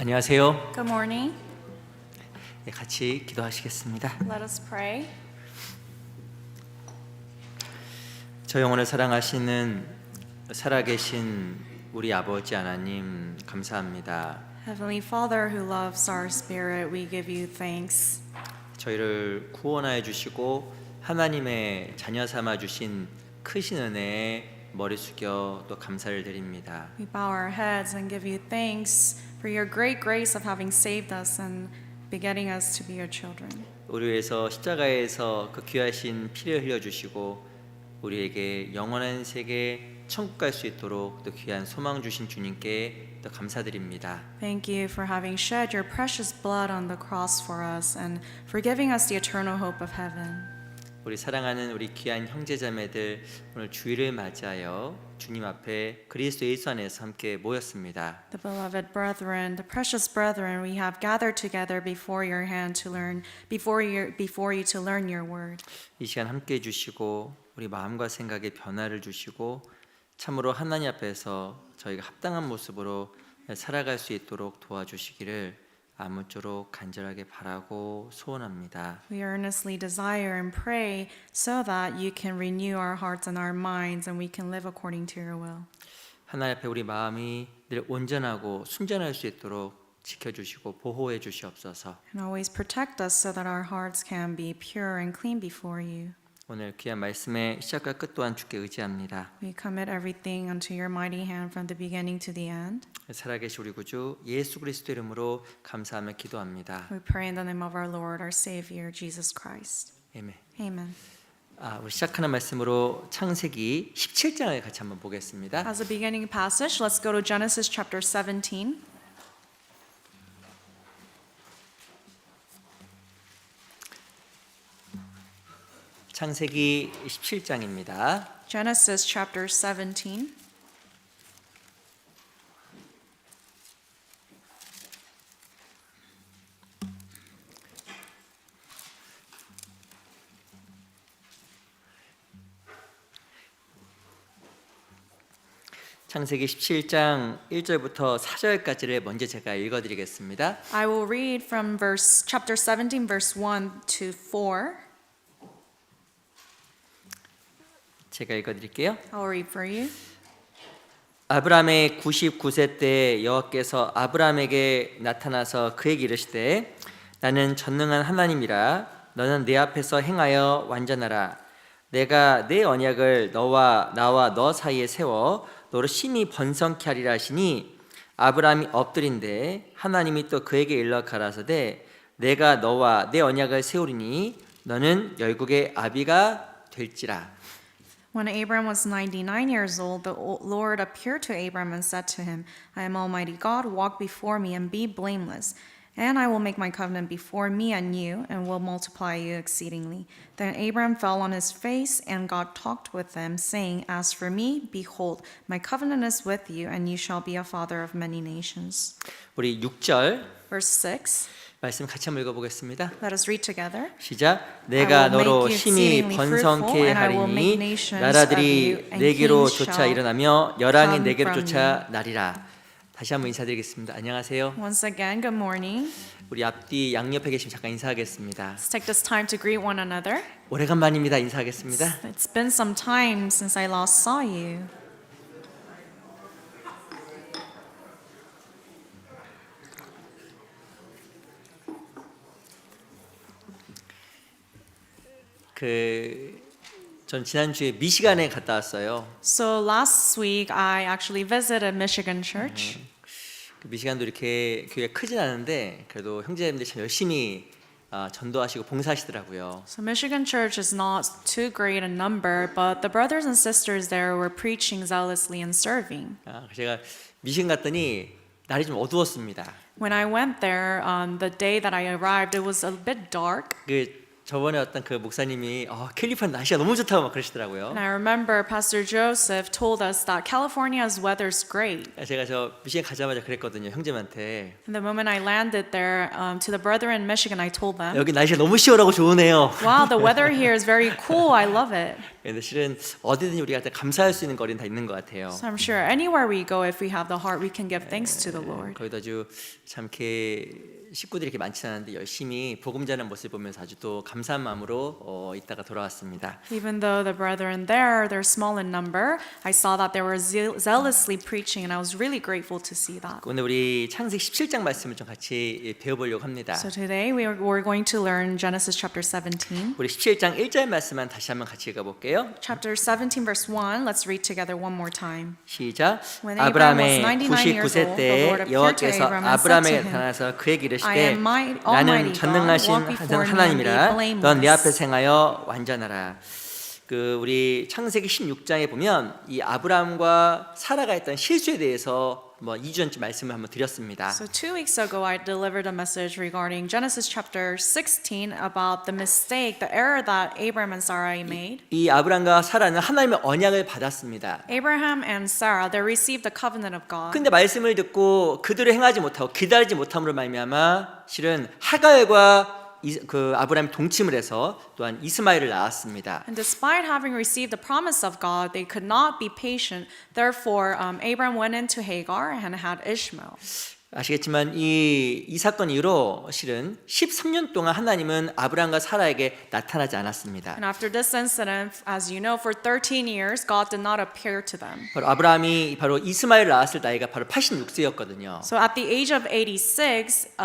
안녕하세요. Good morning. 네, 같이 기도하시겠습니다. Let us pray. 저 영혼을 사랑하시는 살아계신 우리 아버지 하나님 감사합니다. Heavenly Father who loves our spirit, we give you thanks. 저희를 구원하여 주시고 하나님의 자녀 삼아 주신 크신 은혜에 머리 숙여 또 감사를 드립니다. We bow our heads and give you thanks for your great grace of having saved us and begetting us to be your children. 우리 위해서 십자가에서 그 귀하신 피를 흘려 주시고 우리에게 영원한 세계 천국 갈 수 있도록 또 귀한 소망 주신 주님께 또 감사드립니다. Thank you for having shed your precious blood on the cross for us and for giving us the eternal hope of heaven. 우리 사랑하는 우리 귀한 형제자매들 오늘 주일을 맞이하여 주님 앞에 그리스도 예수 안에서 함께 모였습니다. The beloved brethren, the precious brethren, we have gathered together before your hand to learn before you to learn your word. 이 시간 함께 해 주시고 우리 마음과 생각에 변화를 주시고 참으로 하나님 앞에서 저희가 합당한 모습으로 살아갈 수 있도록 도와주시기를 아무쪼록 간절하게 바라고 소원합니다. We earnestly desire and pray so that you can renew our hearts and our minds and we can live according to your will. 하나님 앞에 우리 마음이 늘 온전하고 순전할 수 있도록 지켜주시고 보호해 주시옵소서. And always protect us so that our hearts can be pure and clean before you. 오늘 귀한 말씀의 시작과 끝 또한 주께 의지합니다. We commit everything unto your mighty hand from the beginning to the end. 살아계신 우리 구주 예수 그리스도 이름으로 감사하며 기도합니다. We pray in the name of our Lord, our Savior, Jesus Christ. 아멘. Amen. 우리 시작하는 말씀으로 창세기 17장을 같이 한번 보겠습니다. As a beginning passage, let's go to Genesis chapter 17. 창세기 17장입니다. Genesis chapter 17. 창세기 17장 1절부터 4절까지를 먼저 제가 읽어드리겠습니다. I will read from chapter 17 verse 1 to 4. 제가 읽어드릴게요. I'll read for you. 아브라함의 99세 때 여호와께서 아브라함에게 나타나서 그에게 이르시되 나는 전능한 하나님이라 너는 내 앞에서 행하여 완전하라. 내가 내 언약을 너와 나와 너 사이에 세워 너를 심히 번성케 하리라 하시니 아브라함이 엎드린데 하나님이 또 그에게 일러 가라사대 내가 너와 내 언약을 세우리니 너는 열국의 아비가 될지라. When Abram was 99 years old, the Lord appeared to Abram and said to him, I am Almighty God, walk before me and be blameless. And I will make my covenant before me and you, and will multiply you exceedingly. Then Abram fell on his face, and God talked with him, saying, As for me, behold, my covenant is with you, and you shall be a father of many nations. 우리 6절 Verse 6. 말씀 같이 한번 읽어보겠습니다. Let us read together. 시작. 내가 너로 힘이 번성케 하리니 나라들이 내게로 쫓아 일어나며 열왕이 내게로 쫓아 나리라. 다시 한번 인사드리겠습니다. 안녕하세요. Once again, good morning. 우리 앞뒤 양옆에 계시면 잠깐 인사하겠습니다. Let's take this time to greet one another. 오래간만입니다. 인사하겠습니다. It's been some time since I last saw you. 전 지난주에 미시간에 갔다 왔어요. So last week I actually visited Michigan Church. 미시간도 이렇게 교회가 크진 않은데 그래도 형제님들 참 열심히 전도하시고 봉사하시더라고요. So Michigan Church is not too great in number, but the brothers and sisters there were preaching zealously and serving. 제가 미시간 갔더니 날이 좀 어두웠습니다. When I went there, the day that I arrived, it was a bit dark. 저번에 어떤 그 목사님이 캘리포니아 날씨가 너무 좋다고 막 그러시더라고요. And I remember Pastor Joseph told us that California's weather's great. 제가 저 미시간 가자마자 그랬거든요, 형제한테. And the moment I landed there, to the brethren in Michigan, I told them, 여기 날씨가 너무 시원하고 좋으네요. "Wow, the weather here is very cool. I love it." 근데 실은 어디든지 우리가 다 감사할 수 있는 거리는 다 있는 것 같아요. So I'm sure anywhere we go, if we have the heart, we can give thanks to the Lord. 거기도 아주 참 이렇게 식구들이 이렇게 많지 않은데 열심히 복음 전하는 모습을 보면서 아주 또 감사한 마음으로 이따가 돌아왔습니다. Even though the brethren there, they're small in number, I saw that they were zealously preaching, and I was really grateful to see that. 오늘 우리 창세기 17장 말씀을 좀 같이 배워보려고 합니다. So today we're going to learn Genesis chapter 17. 우리 17장 1절 말씀만 다시 한번 같이 읽어볼게요. Chapter 17 verse 1. Let's read together one more time. 시작. When Abraham was 아브라함의 99 years 99세 old, the 때 Lord appeared to 여호와께서 Abram and said to 아브라함에게 him, 나타나서 그에게 I 이르시되 am 나는 Almighty 전능하신 God, walk before me and be 하나님이라 blameless. 넌 내 앞에서 행하여 완전하라. 그 우리 창세기 16장에 보면 이 아브라함과 사라가 했던 실수에 대해서 2주 전쯤 말씀을 한번 드렸습니다. So 2 weeks ago, I delivered a message regarding Genesis chapter 16 about the mistake, the error that Abraham and Sarai made. 이 아브라함과 사라는 하나님의 언약을 받았습니다. Abraham and Sarah, they received the covenant of God. 근데 말씀을 듣고 그들을 행하지 못하고 기다리지 못함으로 말미암아 실은 하갈과 그 아브라함이 동침을 해서 또한 이스마엘을 낳았습니다. And despite having received the promise of God, they could not be patient. Therefore, Abraham went into Hagar and had Ishmael. 아시겠지만 이 사건 이후로 실은 13년 동안 하나님은 아브라함과 사라에게 나타나지 않았습니다. And after this incident, as you know, for 13 years, God did not appear to them. 바로 아브라함이 바로 이스마엘을 낳았을 나이가 바로 86세였거든요. So at the age of 86,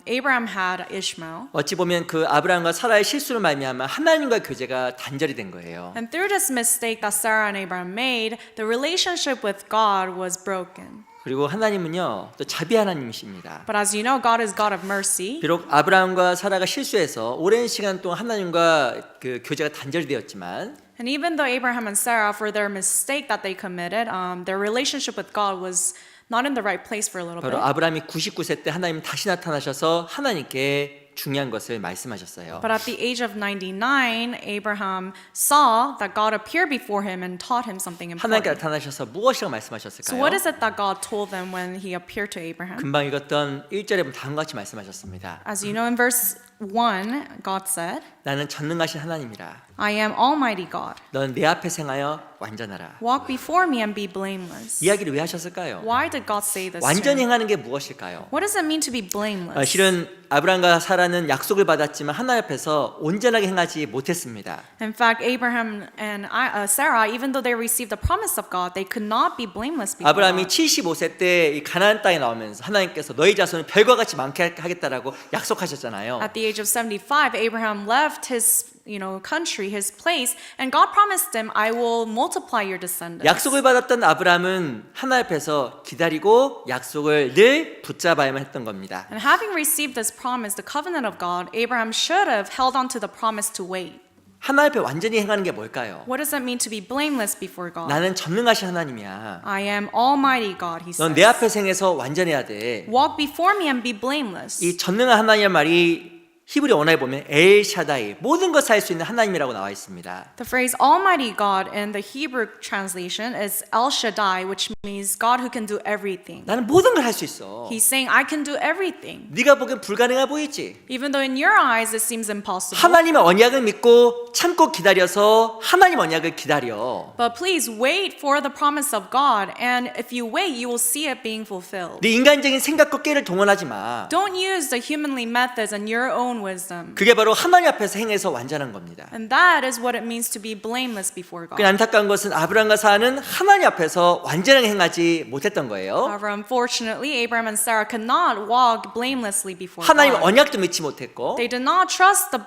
Abraham had Ishmael. 어찌 보면 그 아브라함과 사라의 실수로 말미암아 하나님과 교제가 단절이 된 거예요. And through this mistake that Sarah and Abraham made, the relationship with God was broken. 그리고 하나님은요 또 자비 하나님이십니다. But as you know, God is God of mercy. 비록 아브라함과 사라가 실수해서 오랜 시간 동안 하나님과 그 교제가 단절이 되었지만 And even though Abraham and Sarah, for their mistake that they committed, their relationship with God was not in the right place for a little 바로 bit. 아브라함이 99세 때 하나님 다시 나타나셔서 하나님께 중요한 것을 말씀하셨어요. But at the age of 99, Abraham saw that God appeared before him and taught him something 하나님께 important. 나타나셔서 무엇이라고 So 말씀하셨을까요? what is it that God told them when he appeared to Abraham? 금방 읽었던 1절에 보면 다음과 같이 말씀하셨습니다. As you know, in verse 1, God said, 나는 전능하신 하나님이라. I am Almighty God. 너는 내 앞에 행하여 완전하라. Walk before me and be blameless. 이야기를 왜 하셨을까요? Why did God say this? to 완전히 him? 행하는 게 무엇일까요? What does it mean to be blameless? 실은 아브라함과 사라는 약속을 받았지만 하나님 앞에서 온전하게 행하지 못했습니다. In fact, Abraham and Sarah, even though they received the promise of God, they could not be blameless before 아브라함이 God. 75세 때 가나안 땅에 나오면서 하나님께서 너희 자손을 별과 같이 많게 하겠다라고 약속하셨잖아요. At the age of 75, Abraham left his country, his place, and God promised him, I will multiply your descendants. 약속을 받았던 아브라함은 하나님 앞에서 기다리고 약속을 늘 붙잡아야만 했던 겁니다. And having received this promise, the covenant of God, Abraham should have held on to the promise to wait. 하나님 앞에 완전히 행하는 게 뭘까요? What does it mean to be blameless before God? 나는 전능하신 하나님이야. I am Almighty God, he 넌 says. 내 앞에 행해서 완전해야 돼. Walk before me and be blameless. 이 전능한 하나님의 말이 히브리 언어에 보면 엘 샤다이 모든 것을 할 수 있는 하나님이라고 나와 있습니다. The phrase Almighty God in the Hebrew translation is El Shaddai, which means God who can do everything. 나는 모든 걸 할 수 있어. He's saying, I can do everything. 네가 보기엔 불가능해 보이지? Even though in your eyes it seems impossible. 하나님의 언약을 믿고 참고 기다려서 하나님 언약을 기다려. But please wait for the promise of God, and if you wait, you will see it being fulfilled. 네 인간적인 생각과 깨를 동원하지 마. Don't use the humanly methods and your own wisdom. 그게 바로 하나님 앞에서 행해서 완전한 겁니다. And that is what it means to be blameless before 그 God. 안타까운 것은 아브라함과 사라는 하나님 앞에서 완전하게 행하지 못했던 거예요. However, unfortunately, Abraham and Sarah could not walk blamelessly before 하나님 God. 언약도 믿지 못했고 They did not trust the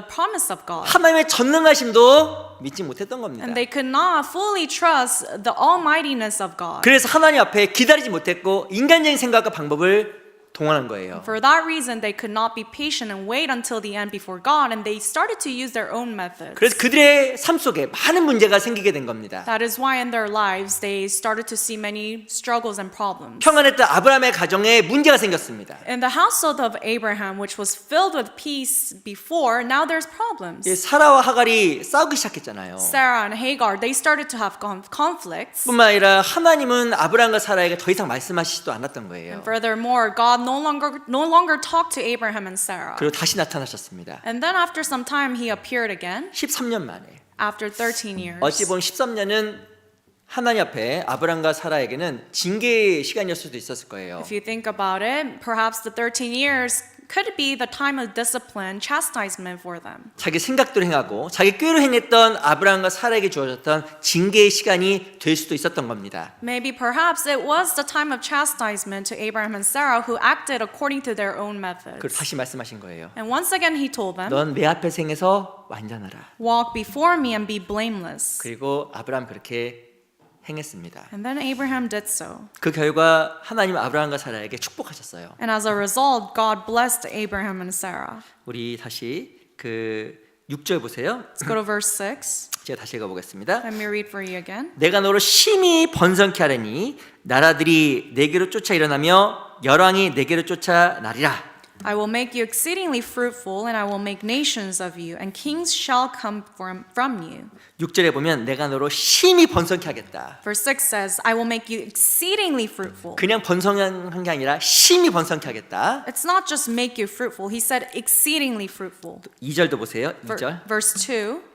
promise of God. 하나님의 전능하심도 믿지 못했던 겁니다. And they could not fully trust the almightiness of God. 그래서 하나님 앞에 기다리지 못했고 인간적인 생각과 방법을 동원한 거예요. For that reason, they could not be patient and wait until the end before God, and they started to use their own methods. 그래서 그들의 삶 속에 많은 문제가 생기게 된 겁니다. That is why in their lives they started to see many struggles and problems. 평안했던 아브라함의 가정에 문제가 생겼습니다. In the household of Abraham, which was filled with peace before, now there's problems. 사라와 하갈이 싸우기 시작했잖아요. Sarah and Hagar, they started to have conflicts. 뿐만 아니라 하나님은 아브라함과 사라에게 더 이상 말씀하시지도 않았던 거예요. Furthermore, God no longer talked to Abraham and Sarah. 그리고 다시 나타나셨습니다. And then after some time, he appeared again. 13년 만에. after 13 years. 어찌 보면 13년은 하나님 앞에 아브람과 사라에게는 징계의 시간이었을 수도 있었을 거예요. If you think about it, perhaps the 13 years could be the time of discipline, chastisement for them. 자기 생각대로 행하고 자기 꾀로 행했던 아브람과 사라에게 주어졌던 징계의 시간이 될 수도 있었던 겁니다. Maybe perhaps it was the time of chastisement to Abraham and Sarah who acted according to their own 그리고 methods. 다시 말씀하신 거예요. And once again he told them, 넌 내 앞에서 행해서 완전하라. walk before me and be blameless. 그리고 아브람 그렇게 행했습니다. And then Abraham did so. 그 결과 하나님 아브람과 사라에게 축복하셨어요. And as a result, God blessed Abraham and Sarah. 우리 다시 그 6절 보세요. Let's go to verse 6. 제가 다시 읽어보겠습니다. Let me read for you again. 내가 너로 심히 번성케 하려니 나라들이 내게로 쫓아 일어나며 열왕이 내게로 쫓아 나리라. I will make you exceedingly fruitful, and I will make nations of you, and kings shall come from you. 6절에 보면 내가 너로 심히 번성케 하겠다. Verse 6 says, I will make you exceedingly fruitful. 그냥 번성한 게 아니라 심히 번성케 하겠다. It's not just make you fruitful. He said exceedingly fruitful. 2절도 보세요. 2절. Verse 2.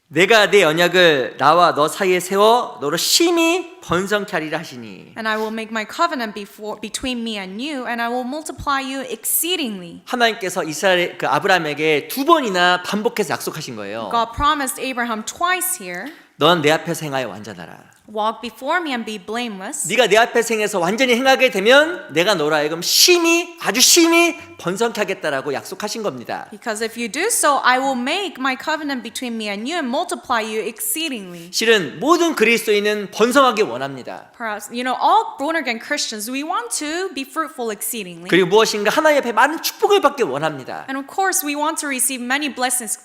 내가 내 언약을 나와 너 사이에 세워 너로 심히 번성케 하리라 하시니. And I will make my covenant between me and you, and I will multiply you exceedingly. 하나님께서 이스라엘 그 아브라함에게 두 번이나 반복해서 약속하신 거예요. God promised Abraham twice here, 넌 내 앞에서 행하여 완전하라. walk before me and be blameless. 네가 내 앞에서 행해서 완전히 행하게 되면 내가 너로 하여금 심히 아주 심히 번성케 하겠다라고 약속하신 겁니다. Because if you do so, I will make my covenant between me and you and multiply you exceedingly. 실은 모든 그리스도인은 번성하기 원합니다. Perhaps, all born-again Christians, we want to be fruitful exceedingly. 그리고 무엇인가 하나님 앞에 많은 축복을 받기 원합니다. And of course, we want to receive many blessings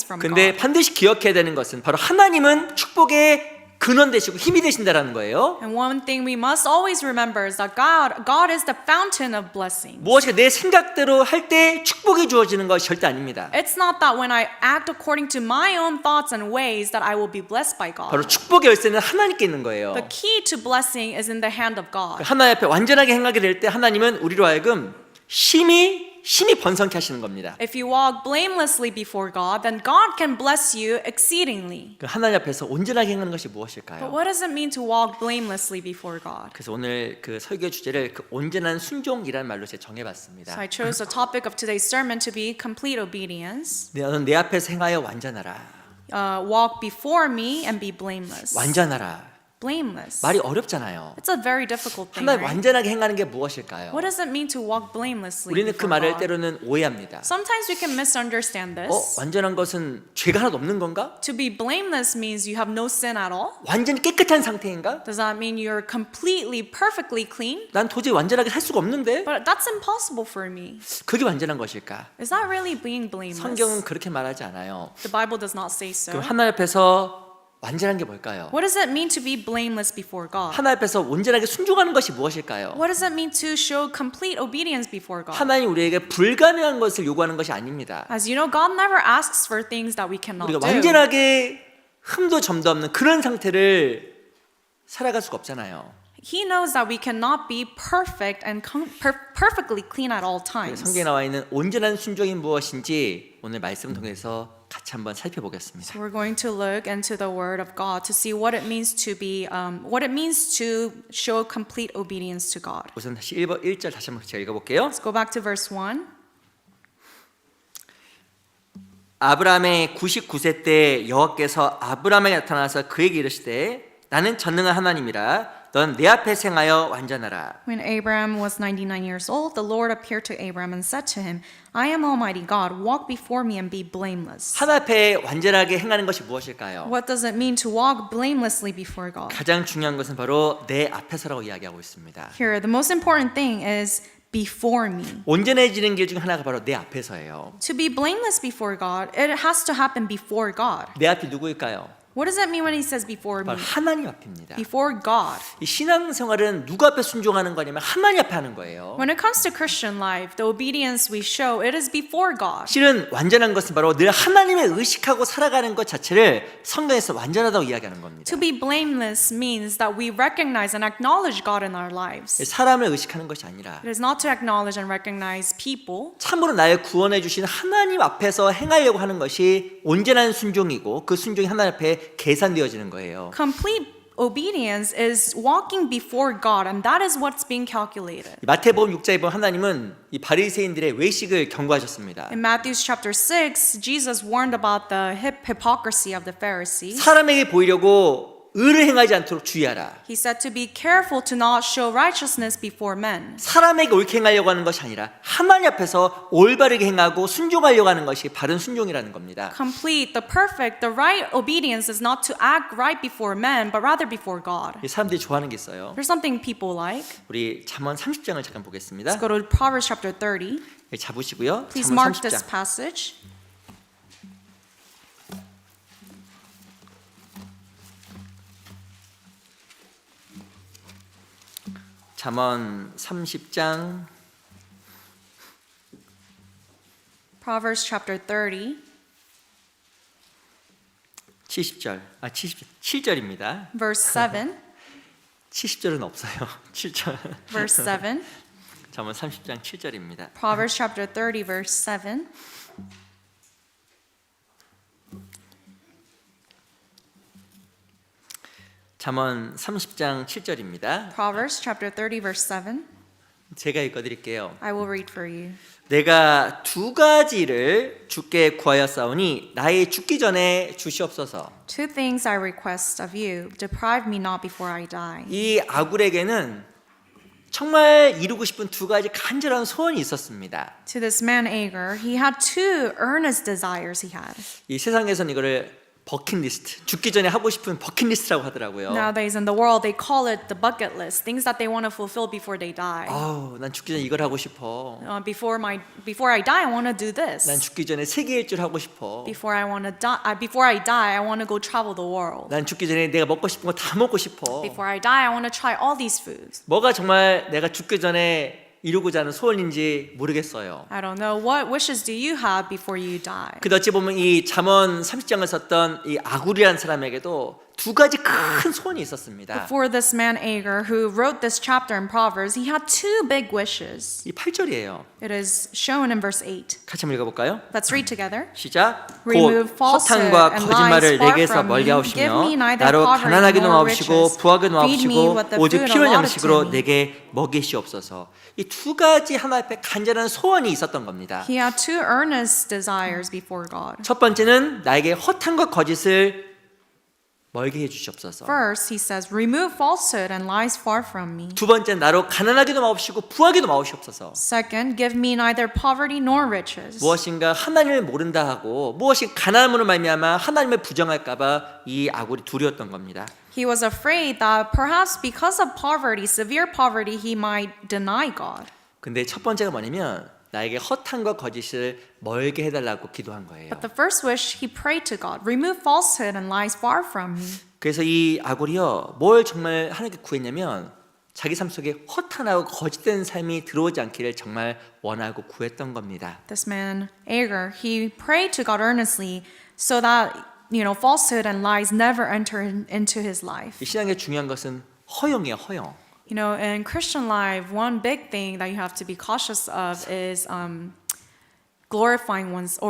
from 근데 God. 반드시 기억해야 되는 것은 바로 하나님은 축복의 근원 되시고 힘이 되신다라는 거예요. And one thing we must always remember is that God is the fountain of blessing. 무엇인가 내 생각대로 할 때 축복이 주어지는 것이 절대 아닙니다. It's not that when I act according to my own thoughts and ways that I will be blessed by 바로 God. 축복의 열쇠는 하나님께 있는 거예요. The key to blessing is in the hand of God. 하나님 앞에 완전하게 행하게 될 때 하나님은 우리로 하여금 심히 번성케 하시는 겁니다. If you walk blamelessly before God, then God can bless you exceedingly. 그 하나님 앞에서 온전하게 행하는 것이 But 무엇일까요? what does it mean to walk blamelessly before God? 그래서 오늘 그 설교 주제를 그 온전한 순종이라는 말로 제가 So 정해봤습니다. I chose the topic of today's sermon to be complete obedience. 너는 내 앞에서 행하여 완전하라. Walk before me and be blameless. 완전하라. Blameless. 말이 어렵잖아요. It's a very difficult thing. 하나님 Right? 완전하게 행하는 게 무엇일까요? What does it mean to walk blamelessly 우리는 그 before 말을 God? 때로는 오해합니다. Sometimes we can misunderstand this. 완전한 것은 죄가 하나도 없는 건가? To be blameless means you have no sin at all. 완전히 깨끗한 상태인가? Does that mean you're completely, perfectly clean? 난 도저히 완전하게 살 수가 없는데? But that's impossible for me. 그게 완전한 것일까? Is that really being blameless? 성경은 그렇게 말하지 않아요. The Bible does not say so. 그럼 하나님 앞에서 완전한 게 뭘까요? What does it mean to be blameless before God? 하나님 앞에서 온전하게 순종하는 것이 무엇일까요? What does it mean to show complete obedience before God? 하나님 우리에게 불가능한 것을 요구하는 것이 아닙니다. As you know, God never asks for things that we cannot 우리가 do. 완전하게 흠도 점도 없는 그런 상태를 살아갈 수가 없잖아요. He knows that we cannot be perfect and perfectly clean at all times. 성경에 나와 있는 온전한 순종이 무엇인지 오늘 말씀 통해서 같이 한번 살펴보겠습니다. We're going to look into the Word of God to see what it means to show complete obedience to God. 우선 다시 1절 다시 한번 제가 읽어볼게요. Let's go back to verse 1. 아브라함의 99세 때 여호와께서 아브라함에게 나타나서 그에게 이르시되 나는 전능한 하나님이라 넌 내 앞에 행하여 완전하라. When Abraham was 99 years old, the Lord appeared to Abraham and said to him, I am Almighty God, walk before me and be blameless. 하나님 앞에 완전하게 행하는 것이 무엇일까요? What does it mean to walk blamelessly before God? 가장 중요한 것은 바로 내 앞에서라고 이야기하고 있습니다. Here, the most important thing is before me. 온전해지는 길 중 하나가 바로 내 앞에서예요. To be blameless before God, it has to happen before God. 내 앞이 누구일까요? What does that mean when he says before me? 바로 하나님 앞입니다. Before God. 이 신앙생활은 누구 앞에 순종하는 거냐면 하나님 앞에 하는 거예요. When it comes to Christian life, the obedience we show, it is before God. 실은 완전한 것은 바로 늘 하나님을 의식하고 살아가는 것 자체를 성경에서 완전하다고 이야기하는 겁니다. To be blameless means that we recognize and acknowledge God in our lives. 사람을 의식하는 것이 아니라 It is not to acknowledge and recognize people. 참으로 나를 구원해 주신 하나님 앞에서 행하려고 하는 것이 온전한 순종이고 그 순종이 하나님 앞에 계산되어지는 거예요. Complete obedience is walking before God, and that is what's being calculated. 마태복음 6장에 보면 하나님은 이 바리새인들의 외식을 경고하셨습니다. In Matthew chapter 6, Jesus warned about the hypocrisy of the Pharisees. 사람에게 보이려고 의를 행하지 않도록 주의하라. He said to be careful to not show righteousness before men. 사람에게 옳게 행하려고 하는 것이 아니라 하나님 앞에서 올바르게 행하고 순종하려고 하는 것이 바른 순종이라는 겁니다. Complete, the perfect, the right obedience is not to act right before men, but rather before God. 이 사람들이 좋아하는 게 있어요. There's something people like. 우리 잠언 30장을 잠깐 보겠습니다. Let's go to Proverbs chapter 30. 잡으시고요. Please 잠언 mark this 30장. passage. 잠언 30장 Proverbs chapter 30, 70절. 7절입니다. verse 7. 70절은 없어요. 7절. Verse 7. 잠언 30장 7절입니다. Proverbs chapter 30, verse 7. 잠언 30장 7절입니다. Proverbs chapter 30, verse 7. 제가 읽어드릴게요. I will read for you. 내가 두 가지를 주께 구하였사오니 나의 죽기 전에 주시옵소서. Two things I request of you. Deprive me not before I die. 이 아굴에게는 정말 이루고 싶은 두 가지 간절한 소원이 있었습니다. To this man Agar, he had two earnest desires he had. 이 세상에서는 이거를 버킷리스트, 죽기 전에 하고 싶은 버킷리스트라고 하더라고요. Nowadays in the world, they call it the bucket list, things that they want to fulfill before they die. 난 죽기 전에 이걸 하고 싶어. Before I die, I want to do 난 this. 죽기 전에 세계 일주를 하고 싶어. Before I die, I want to go travel the world. 난 죽기 전에 내가 먹고 싶은 거 다 먹고 싶어. Before I die, I want to try all these foods. 뭐가 정말 내가 죽기 전에 이루고자 하는 소원인지 모르겠어요. I don't know. What wishes do you have before you die? 근데 어찌 보면 이 잠언 30장을 썼던 이 아굴이라는 사람에게도 두 가지 큰 소원이 있었습니다. For this man Agar, who wrote this chapter in Proverbs, he had two big wishes. 이 8절이에요. It is shown in verse 8. 같이 한번 읽어볼까요? Let's read together. 시작. 곧 Remove falsehood 허탄과 and 거짓말을 lies far 내게서 from 멀게 me. 하옵시며 Give me neither 나로 poverty 가난하게도 nor 마옵시고 riches. 부하게도 Feed me 마옵시고 with the 오직 food 필요한 allotted to 양식으로 me. 내게 먹이시옵소서. 이 두 가지 하나 앞에 간절한 소원이 있었던 겁니다. He had two earnest desires before God. 첫 번째는 나에게 허탄과 거짓을 멀게 해 주시옵소서. First, he says, remove falsehood and lies far from me. 두 번째는 나로 가난하게도 마옵시고 부하게도 마옵시옵소서. Second, give me neither poverty nor riches. 무엇인가 하나님을 모른다 하고 무엇이 가난함으로 말미암아 하나님을 부정할까봐 이 아굴이 두려웠던 겁니다. He was afraid that perhaps because of poverty, severe poverty, he might deny God. 근데 첫 번째가 뭐냐면 나에게 허탄과 거짓을 멀게 해달라고 기도한 거예요. But the first wish, he prayed to God, remove falsehood and lies far from me. 그래서 이 아굴이요 뭘 정말 하나님께 구했냐면 자기 삶 속에 허탄하고 거짓된 삶이 들어오지 않기를 정말 원하고 구했던 겁니다. This man, Agar, he prayed to God earnestly so that, falsehood and lies never enter into his life. 이 신앙의 중요한 것은 허영이에요, 허영. In Christian life, one big thing that you have to be cautious of is glorifying oneself.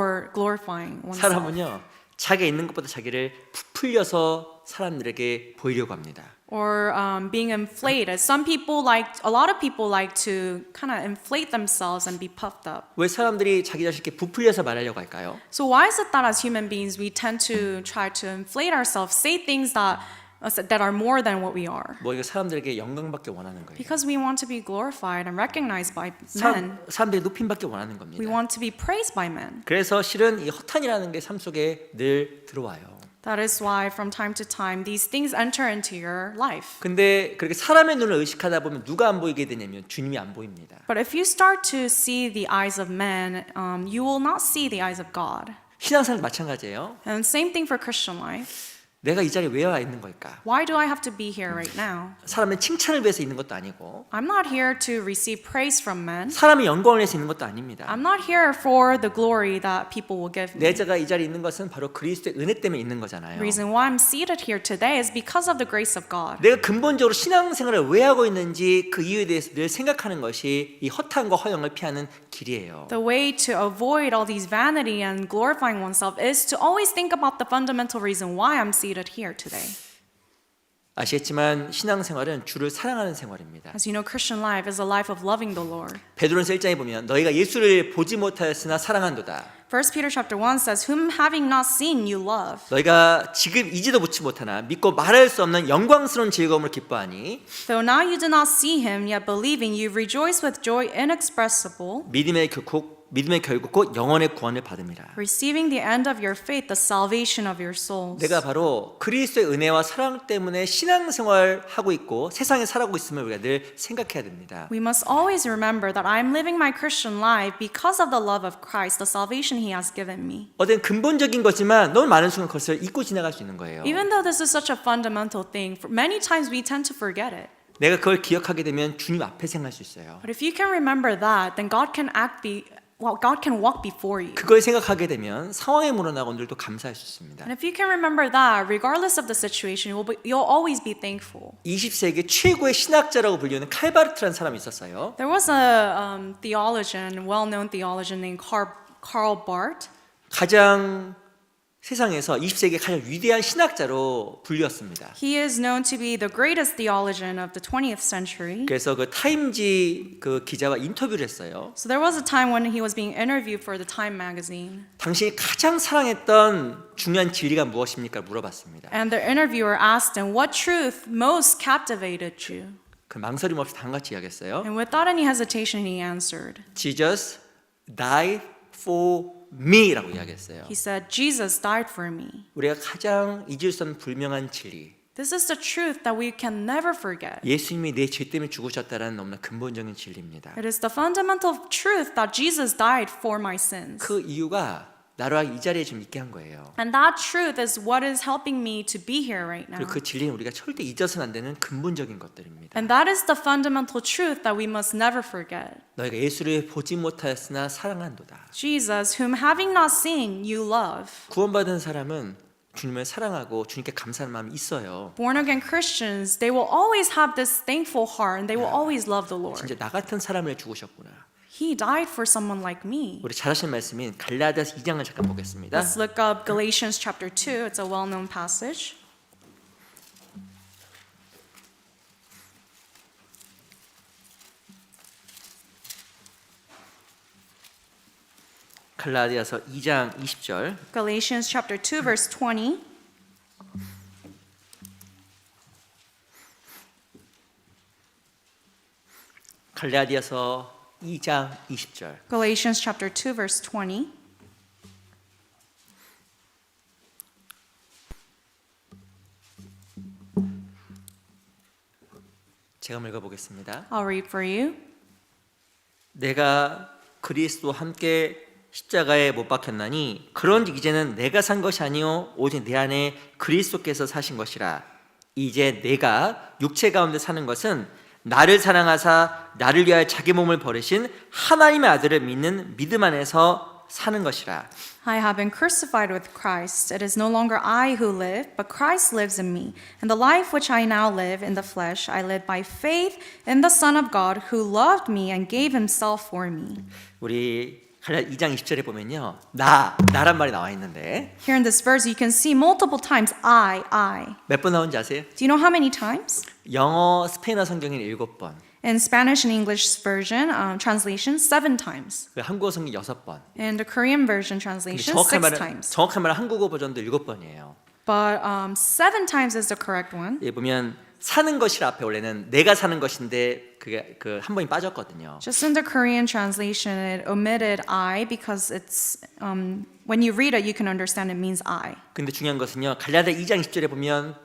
사람은요 자기가 있는 것보다 자기를 부풀려서 사람들에게 보이려고 합니다. Or being inflated. A lot of people like to kind of inflate themselves and be puffed up. 왜 사람들이 자기 자신께 부풀려서 말하려고 할까요? So why is it that as human beings we tend to try to inflate ourselves, say things that are more than what we are? 뭐 이거 사람들에게 영광받기 원하는 거예요. Because we want to be glorified and recognized by men. 사람들이 높임받기 원하는 겁니다. We want to be praised by men. 그래서 실은 이 허탄이라는 게 삶 속에 늘 들어와요. That is why from time to time these things enter into your life. 근데 그렇게 사람의 눈을 의식하다 보면 누가 안 보이게 되냐면 주님이 안 보입니다. But if you start to see the eyes of men, you will not see the eyes of God. 신앙생활 마찬가지예요. And same thing for Christian life. 내가 이 자리에 왜 와 있는 걸까? Why do I have to be here right now? 사람의 칭찬을 위해서 있는 것도 아니고 I'm not here to receive praise from men. 사람의 영광을 위해서 있는 것도 아닙니다. I'm not here for the glory that people will give me. 내가 이 자리에 있는 것은 바로 그리스도의 은혜 때문에 있는 거잖아요. The reason why I'm seated here today is because of the grace of God. 내가 근본적으로 신앙생활을 왜 하고 있는지 그 이유에 대해서 늘 생각하는 것이 이 허탄과 허영을 피하는 길이에요. The way to avoid all these vanity and glorifying oneself is to always think about the fundamental reason why I'm seated here today. 아시겠지만 신앙생활은 주를 사랑하는 생활입니다. As you know, Christian life is a life of loving the Lord. 베드로전서 1장에 보면 너희가 예수를 보지 못하였으나 사랑한도다. 1 Peter chapter 1 says, whom having not seen you love. 너희가 지금 이지도 보지 못하나 믿고 말할 수 없는 영광스러운 즐거움을 기뻐하니 Though now you do not see him, yet believing you rejoice with joy inexpressible, 믿음의 결국 곧 영혼의 구원을 받음이라. receiving the end of your faith, the salvation of your souls. 내가 바로 그리스도의 은혜와 사랑 때문에 신앙생활 하고 있고 세상에 살아가고 있음을 우리가 늘 생각해야 됩니다. We must always remember that I am living my Christian life because of the love of Christ, the salvation He has given me. 어떤 근본적인 거지만 너무 많은 순간 그것을 잊고 지나갈 수 있는 거예요. Even though this is such a fundamental thing, many times we tend to forget it. 내가 그걸 기억하게 되면 주님 앞에 생각할 수 있어요. But if you can remember that, then God can walk before you. 그걸 생각하게 되면 상황에 물어나고 오늘도 감사할 수 있습니다. And if you can remember that, regardless of the situation, you'll always be thankful. 20세기 최고의 신학자라고 불리는 칼바르트라는 사람이 있었어요. There was a theologian, well-known theologian named Karl Barth. 가장 세상에서 20세기 가장 위대한 신학자로 불렸습니다. He is known to be the greatest theologian of the 20th century. 그래서 그 타임지 그 기자와 인터뷰를 했어요. So there was a time when he was being interviewed for the Time magazine. 당신이 가장 사랑했던 중요한 진리가 무엇입니까? 물어봤습니다. And the interviewer asked him, what truth most captivated you? 그 망설임 없이 다 같이 이야기했어요. And without any hesitation, he answered. Jesus died for me라고 이야기했어요. He said, Jesus died for me. 우리가 가장 잊을 수 없는 불명한 진리. This is the truth that we can never forget. 예수님이 내 죄 때문에 죽으셨다는 너무나 근본적인 진리입니다. It is the fundamental truth that Jesus died for my sins. 그 이유가 나로 이 자리에 좀 있게 한 거예요. And that truth is what is helping me to be here right now. 그리고 그 진리는 우리가 절대 잊어서는 안 되는 근본적인 것들입니다. And that is the fundamental truth that we must never forget. 너희가 예수를 보지 못하였으나 사랑한도다. Jesus, whom having not seen, you love. 구원받은 사람은 주님을 사랑하고 주님께 감사하는 마음이 있어요. Born again Christians, they will always have this thankful heart and they will always love the Lord. 진짜 나 같은 사람을 죽으셨구나. He died for someone like me. 우리 잘 아시는 말씀인 갈라디아서 2장을 잠깐 보겠습니다. Let's look up Galatians chapter 2. It's a well-known passage. 갈라디아서 2장 20절. Galatians chapter 2 verse 20. 갈라디아서 2장 20절. Galatians chapter 2 verse 20. 제가 한번 읽어보겠습니다. I'll read for you. 내가 그리스도와 함께 십자가에 못 박혔나니 그런즉 이제는 내가 산 것이 아니요 오직 내 안에 그리스도께서 사신 것이라. 이제 내가 육체 가운데 사는 것은 나를 사랑하사 나를 위하여 자기 몸을 버리신 하나님의 아들을 믿는 믿음 안에서 사는 것이라. I have been crucified with Christ. It is no longer I who live, but Christ lives in me. And the life which I now live in the flesh, I live by faith in the Son of God who loved me and gave himself for me. 우리 갈라디아 2장 20절에 보면요. 나란 말이 나와 있는데 Here in this verse, you can see multiple times I. 몇 번 나온지 아세요? Do you know how many times? 영어, 스페인어 성경에는 7번. In Spanish and English version translation, 7 times. 그 한국어 성경 6번. In the Korean version 근데 translation, 6 times. 정확한 말은 한국어 버전도 7번이에요. But 7 times is the correct one. 예, 보면 사는 것이라 앞에 원래는 내가 사는 것인데 그게 그 한 번이 빠졌거든요. Just in the Korean translation, it omitted I because it's when you read it, you can understand it means I. 근데 중요한 것은요. 갈라디아 2장 20절에 보면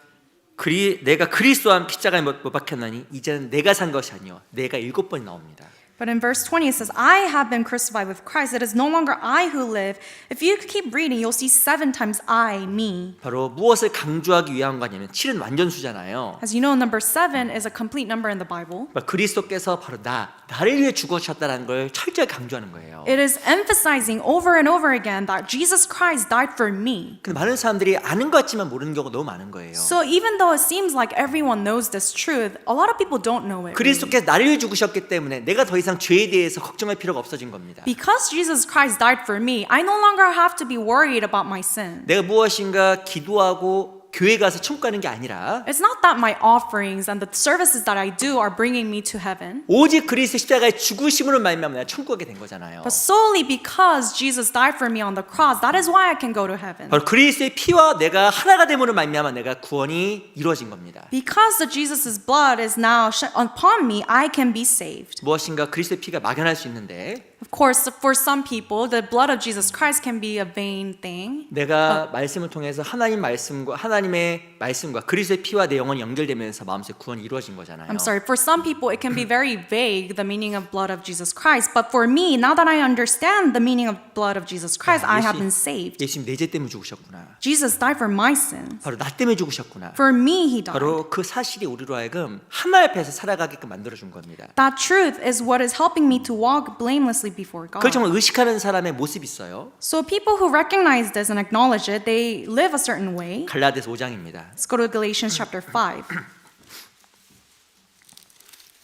내가 그리스도와 함께 십자가에 못 박혔나니 이제는 내가 산 것이 아니요 내가 7번이 나옵니다. But in verse 20 it says, I have been crucified with Christ. It is no longer I who live. If you keep reading, you'll see 7 times I, me. 바로 무엇을 강조하기 위한 거냐면 7은 완전수잖아요. As you know, number 7 is a complete number in the Bible. 그리스도께서 바로 나를 위해 죽으셨다는 걸 철저히 강조하는 거예요. It is emphasizing over and over again that Jesus Christ died for me. 근데 많은 사람들이 아는 것 같지만 모르는 경우가 너무 많은 거예요. So even though it seems like everyone knows this truth, a lot of people don't know it. Really. 그리스도께서 나를 위해 죽으셨기 때문에 내가 더 이상 죄에 대해서 걱정할 필요가 없어진 겁니다. Because Jesus Christ died for me, I no longer have to be worried about my sin. 내가 무엇인가 기도하고 교회 가서 천국 가는 게 아니라 It's not that my offerings and the services that I do are bringing me to heaven, 오직 그리스도 십자가의 죽으심으로 말미암아 내가 천국 가게 된 거잖아요. but solely because Jesus died for me on the cross. That is why I can go to heaven. 바로 그리스도의 피와 내가 하나가 됨으로 말미암아 내가 구원이 이루어진 겁니다. Because the Jesus' blood is now upon me, I can be saved. 무엇인가 그리스도의 피가 막연할 수 있는데 Of course, for some people, the blood of Jesus Christ can be a vain thing. 내가 말씀을 통해서 하나님의 말씀과 그리스도의 피와 내 영혼이 연결되면서 마음속에 구원이 이루어진 거잖아요. I'm sorry, for some people it can be very vague, the meaning of blood of Jesus Christ. But for me, now that I understand the meaning of blood of Jesus Christ, I have been saved. 예수님 내 죄 때문에 죽으셨구나. Jesus died for my sins. 바로 나 때문에 죽으셨구나. For me, he died. 바로 그 사실이 우리로 하여금 하나님 앞에서 살아가게끔 만들어준 겁니다. That truth is what is helping me to walk blamelessly before 그걸 God. 정말 의식하는 사람의 모습이 있어요. So people who recognize this and acknowledge it, they live a certain way. 갈라디아서 5장입니다. Let's go to Galatians chapter 5.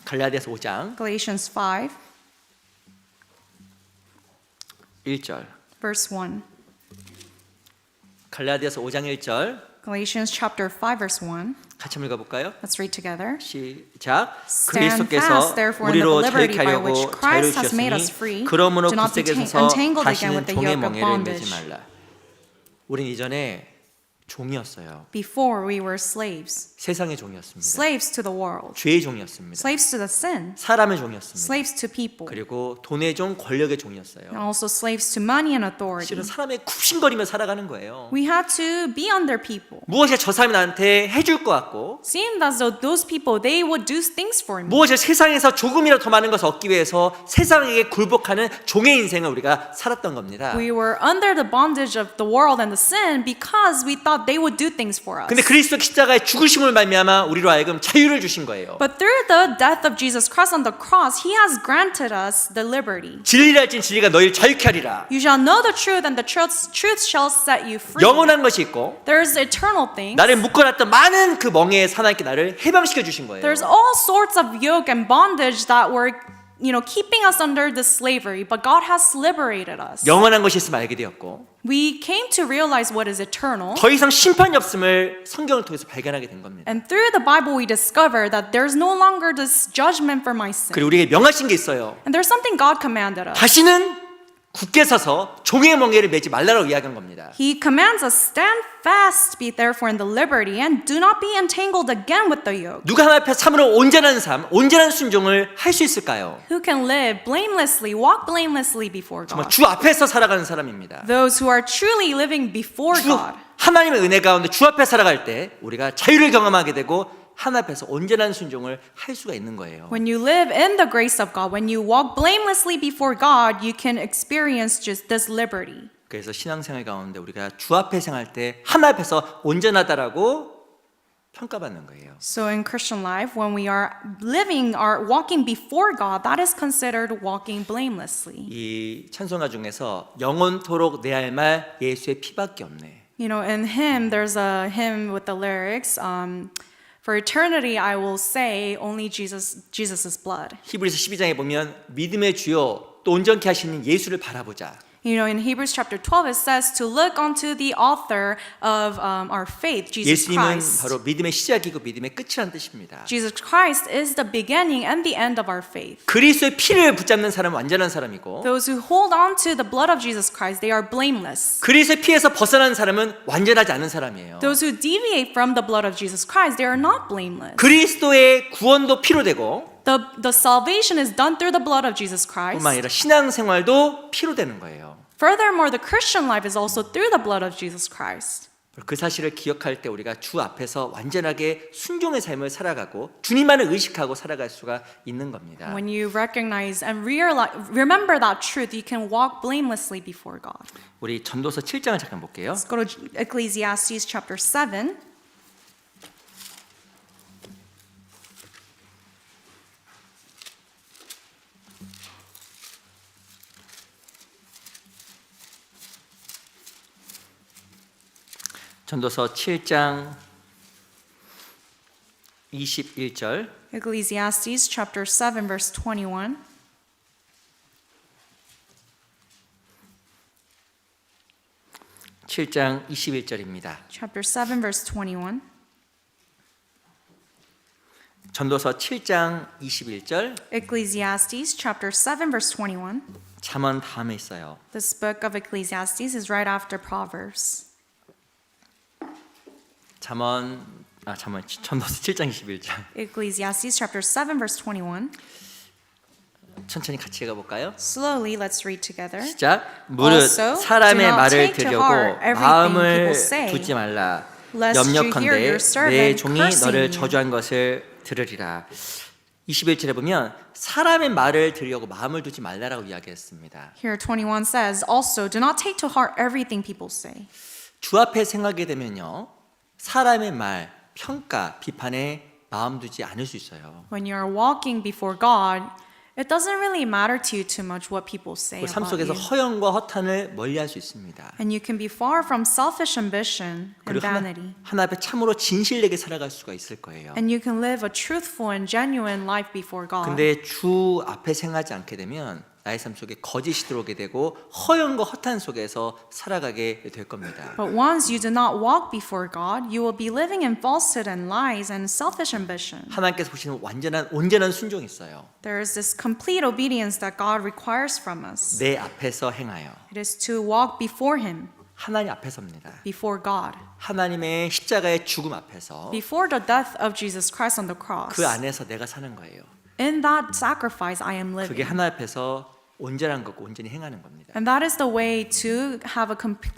갈라디아서 5장 Galatians 5, 1절. verse 1. 갈라디아서 5장 1절 Galatians chapter 5, verse 1. 같이 한번 읽어볼까요? Let's read together. 시작. Stand 그리스도께서 fast, therefore, in the 우리로 liberty 자유케 by 하려고 which Christ has made us 자유를 free. 주셨으니 그러므로 Do not be 굳세게 서서 entangled again 다시는 with the 종의 yoke of 멍에를 매지 bondage. 말라. 우린 이전에 종이었어요. Before we were slaves, 세상의 종이었습니다. slaves to the world, 죄의 종이었습니다. slaves to the sin, 사람의 종이었습니다. slaves to people, 그리고 돈의 종, 권력의 종이었어요. and also slaves to money and authority. 실은 사람의 굽신거리며 살아가는 거예요. We had to be under people. 무엇이 저 사람이 나한테 해줄 것 같고 Seemed as though those people, they would do things for me. 무엇이 세상에서 조금이라도 더 많은 것을 얻기 위해서 세상에게 굴복하는 종의 인생을 우리가 살았던 겁니다. We were under the bondage of the world and the sin because we thought they would do things for us. 근데 그리스도 십자가의 죽으심을 말미암아 우리로 하여금 자유를 주신 거예요. But through the death of Jesus Christ on the cross, He has granted us the liberty. 진리를 알진 진리가 너희를 자유케 하리라. You shall know the truth, and the truth shall set you free. 영원한 것이 있고 There's eternal things. 나를 묶어놨던 많은 그 멍에의 사나이께 나를 해방시켜 주신 거예요. There's all sorts of yoke and bondage that were, keeping us under this slavery, but God has liberated us. 영원한 것이 있음을 알게 되었고 We came to realize what is eternal. 더 이상 심판이 없음을 성경을 통해서 발견하게 된 겁니다. And through the Bible, we discover that there's no longer this judgment for my sin. 그리고 우리에게 명하신 게 있어요. And there's something God commanded us. 다시는 굳게 서서 종의 멍에를 매지 말라고 이야기한 겁니다. He commands us, stand fast, be therefore in the liberty, and do not be entangled again with the yoke. 누가 하나님 앞에 참으로 온전한 삶, 온전한 순종을 할 수 있을까요? Who can live blamelessly, walk blamelessly before 정말 God? 주 앞에서 살아가는 사람입니다. Those who are truly living before 주 God. 하나님의 은혜 가운데 주 앞에 살아갈 때 우리가 자유를 경험하게 되고 하나님 앞에서 온전한 순종을 할 수가 있는 거예요. When you live in the grace of God, when you walk blamelessly before God, you can experience just this liberty. 그래서 신앙생활 가운데 우리가 주 앞에 생활할 때 하나님 앞에서 온전하다라고 평가받는 거예요. So in Christian life, when we are walking before God, that is considered walking blamelessly. 이 찬송가 중에서 영원토록 내 할 말 예수의 피밖에 없네. In hymn, there's a hymn with the lyrics, for eternity I will say only Jesus' blood. 히브리서 12장에 보면 믿음의 주요 또 온전케 하시는 예수를 바라보자. In Hebrews chapter 12, it says to look unto the author of our faith, Jesus 예수님은 Christ. 바로 믿음의 시작이고 믿음의 끝이라는 뜻입니다. Jesus Christ is the beginning and the end of our faith. 그리스도의 피를 붙잡는 사람은 완전한 사람이고 Those who hold on to the blood of Jesus Christ, they are blameless. 그리스도의 피에서 벗어난 사람은 완전하지 않은 사람이에요. Those who deviate from the blood of Jesus Christ, they are not blameless. 그리스도의 구원도 피로 되고 The salvation is done through the blood of Jesus Christ. 뿐만 아니라 신앙생활도 피로 되는 거예요. Furthermore, the Christian life is also through the blood of Jesus Christ. 그 사실을 기억할 때 우리가 주 앞에서 완전하게 순종의 삶을 살아가고 주님만을 의식하고 살아갈 수가 있는 겁니다. When you recognize and remember that truth, you can walk blamelessly before God. 우리 전도서 7장을 잠깐 볼게요. Let's go to Ecclesiastes chapter 7. 전도서 7장 21절 Ecclesiastes chapter 7 verse 21. 칠장 21절입니다. Chapter 7 verse 21. 전도서 7장 21절 Ecclesiastes chapter 7 verse 21. 잠언 다음에 있어요. This book of Ecclesiastes is right after Proverbs. 전도서 7장 21절 Ecclesiastes chapter 7 verse 21. 천천히 같이 읽어볼까요? Slowly, let's read together. 시작. 무릇 Also, 사람의 do not 말을 take to 들여고 heart everything 마음을 people say, 두지 말라. lest you hear 염려컨대 your 내 servant 종이 cursing 너를 you. 저주한 것을 들으리라. 21절에 보면 사람의 말을 들여고 마음을 두지 말라라고 이야기했습니다. Here 21 says, also, do not take to heart everything people say. 주 앞에 생각하게 되면요. 사람의 말, 평가, 비판에 마음 두지 않을 수 있어요. When you're walking before God, it doesn't really matter to you too much what people say 그 삶 about 속에서 you. 허영과 허탄을 멀리할 수 있습니다. And you can be far from selfish ambition and 그리고 vanity. 하나 앞에 참으로 진실되게 살아갈 수가 있을 거예요. And you can live a truthful and genuine life before God. 근데 주 앞에 생각하지 않게 되면 나의 삶 속에 거짓이 들어오게 되고 허영과 허탄 속에서 살아가게 될 겁니다. But once you do not walk before God, you will be living in falsehood and lies and selfish ambition. 하나님께서 보시는 온전한 순종이 있어요. There is this complete obedience that God requires from us. 내 앞에서 행하여 It is to walk before Him, 하나님 앞에서입니다. before God, 하나님의 십자가의 죽음 앞에서 before the death of Jesus Christ on the cross. 그 안에서 내가 사는 거예요. In that sacrifice, I am 그게 living. 하나님 앞에서 온전한 거고 온전히 행하는 겁니다. And that is the way to have a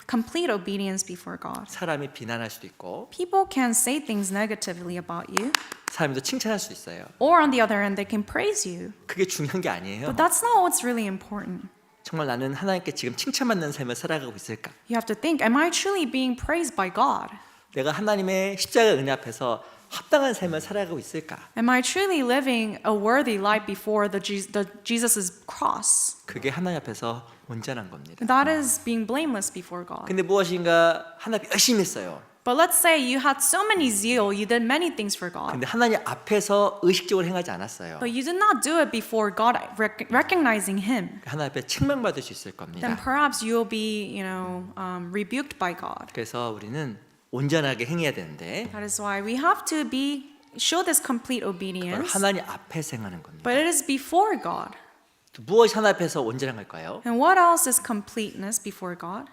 complete obedience before God. 사람이 비난할 수도 있고 People can say things negatively about you, 사람도 칭찬할 수 있어요. or on the other hand, they can praise you. 그게 중요한 게 아니에요. But that's not what's really important. 정말 나는 하나님께 지금 칭찬받는 삶을 살아가고 있을까? You have to think, am I truly being praised by God? 내가 하나님의 십자가 은혜 앞에서 합당한 삶을 살아가고 있을까? Am I truly living a worthy life before Jesus' cross? 그게 하나님 앞에서 온전한 겁니다. That is being blameless before God. 근데 무엇인가 하나님 열심히 했어요. But let's say you had so many zeal, you did many things for God, 근데 하나님 앞에서 의식적으로 행하지 않았어요. but you did not do it before God, recognizing Him. 하나님 앞에 책망받을 수 있을 Then 겁니다. perhaps you will be, rebuked by God. 그래서 우리는 온전하게 행해야 되는데 That is why we have to show this complete 그걸 obedience, 하나님 앞에서 행하는 겁니다. but it is before God. 무엇이 하나님 앞에서 온전한 걸까요? And what else is completeness before God?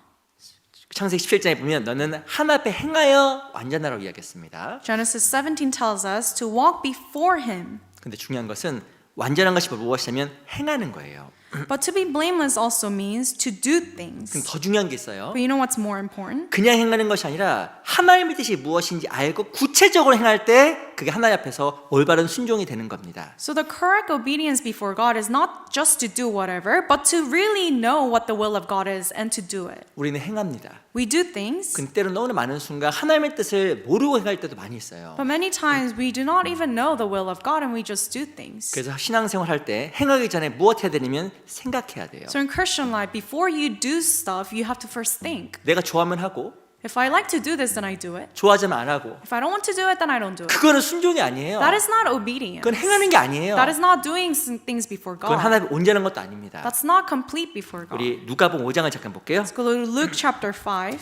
창세기 17장에 보면 너는 하나님 앞에 행하여 완전하라고 이야기했습니다. Genesis 17 tells us to walk before Him. 근데 중요한 것은 완전한 것이 무엇이냐면 행하는 거예요. But to be blameless also means to do 그럼 things. 더 중요한 게 있어요. But you know what's more important? 그냥 행하는 것이 아니라 하나님의 뜻이 무엇인지 알고 구체적으로 행할 때 그게 하나님 앞에서 올바른 순종이 되는 겁니다. So the correct obedience before God is not just to do whatever, but to really know what the will of God is and to do it. 우리는 행합니다. We do things, 근데 때로 너무나 많은 순간 하나님의 뜻을 모르고 행할 때도 많이 있어요. but many times we do not even know the will of God and we just do things. 그래서 신앙생활 할 때 행하기 전에 무엇 해야 되냐면 생각해야 돼요. So in Christian life, before you do stuff, you have to first think. 내가 좋아하면 하고 If I like to do this, then I do it. 좋아하지만 안 하고 If I don't want to do it, then I don't do it. 그거는 순종이 아니에요. That is not obedience. 그건 행하는 게 아니에요. That is not doing things before 그건 God. 하나님 온전한 것도 아닙니다. That's not complete before God. 우리 누가복음 5장을 잠깐 볼게요. Let's go to Luke chapter 5.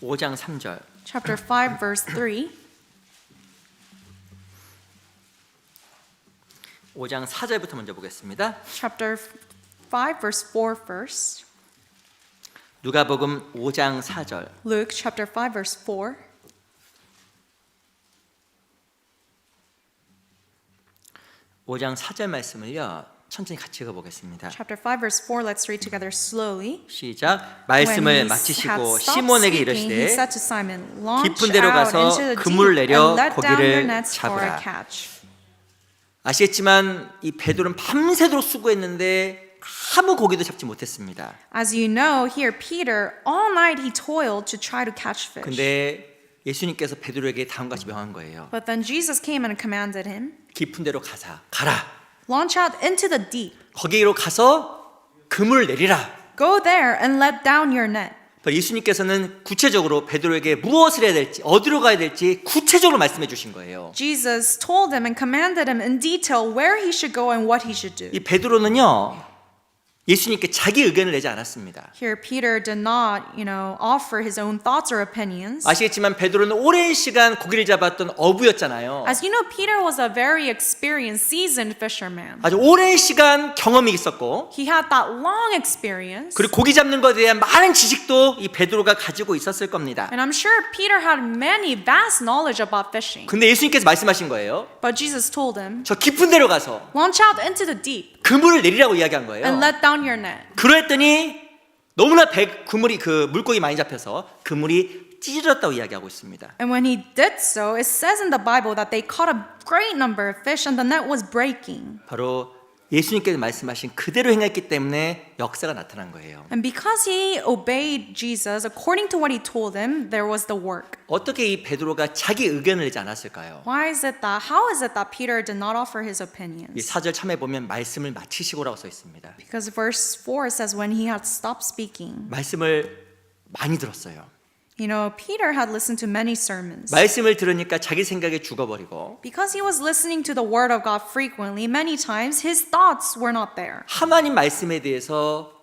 오장 3절. Chapter 5, verse 3. 5장 4절부터 먼저 보겠습니다. Chapter 5, verse 4 first. 누가복음 5장 4절. Luke chapter 5, verse 4. 5장 4절 말씀을요. 천천히 같이 읽어보겠습니다. Chapter 5, verse 4, let's read together slowly. 시작. When 말씀을 he had 마치시고 stopped 시몬에게 speaking, he 이르시되 said to Simon, launch 깊은 데로 out 가서 into the 그물을 deep 내려 and let down your 고기를 nets for a 잡으라. catch. 아시겠지만 이 베드로는 밤새도록 수고했는데 아무 고기도 잡지 못했습니다. As you know, here Peter, all night he toiled to try to catch fish. 근데 예수님께서 베드로에게 다음과 같이 명한 거예요. But then Jesus came and commanded him, 깊은 데로 가라. launch out into the deep. 거기로 가서 그물을 내리라. Go there and let down your net. 예수님께서는 구체적으로 베드로에게 무엇을 해야 될지, 어디로 가야 될지 구체적으로 말씀해 주신 거예요. Jesus told him and commanded him in detail where he should go and what he should do. 이 베드로는요, 예수님께 자기 의견을 내지 않았습니다. Here Peter did not, offer his own thoughts or opinions. 아시겠지만 베드로는 오랜 시간 고기를 잡았던 어부였잖아요. As you know, Peter was a very experienced, seasoned fisherman. 아주 오랜 시간 경험이 있었고, He had that long experience. 그리고 고기 잡는 것에 대한 많은 지식도 이 베드로가 가지고 있었을 겁니다. And I'm sure Peter had many vast knowledge about fishing. 근데 예수님께서 말씀하신 거예요. But Jesus told him, 저 깊은 데로 가서 launch out into the deep 그물을 내리라고 이야기한 거예요. and let down your net. 그랬더니 너무나 그물이 물고기 많이 잡혀서 그물이 찢어졌다고 이야기하고 있습니다. And when he did so, it says in the Bible that they caught a great number of fish and the net was breaking. 바로 예수님께서 말씀하신 그대로 행했기 때문에 역사가 나타난 거예요. And because he obeyed Jesus according to what he told him, there was the work. 어떻게 이 베드로가 자기 의견을 내지 않았을까요? How is it that Peter did not offer his 이 opinions? 4절 참에 보면 말씀을 마치시고라고 써 있습니다. Because verse 4 says when he had stopped speaking. 말씀을 많이 들었어요. Peter had listened to many sermons. 말씀을 들으니까 자기 생각에 죽어버리고 Because he was listening to the word of God frequently, many times his thoughts were not there. 하나님 말씀에 대해서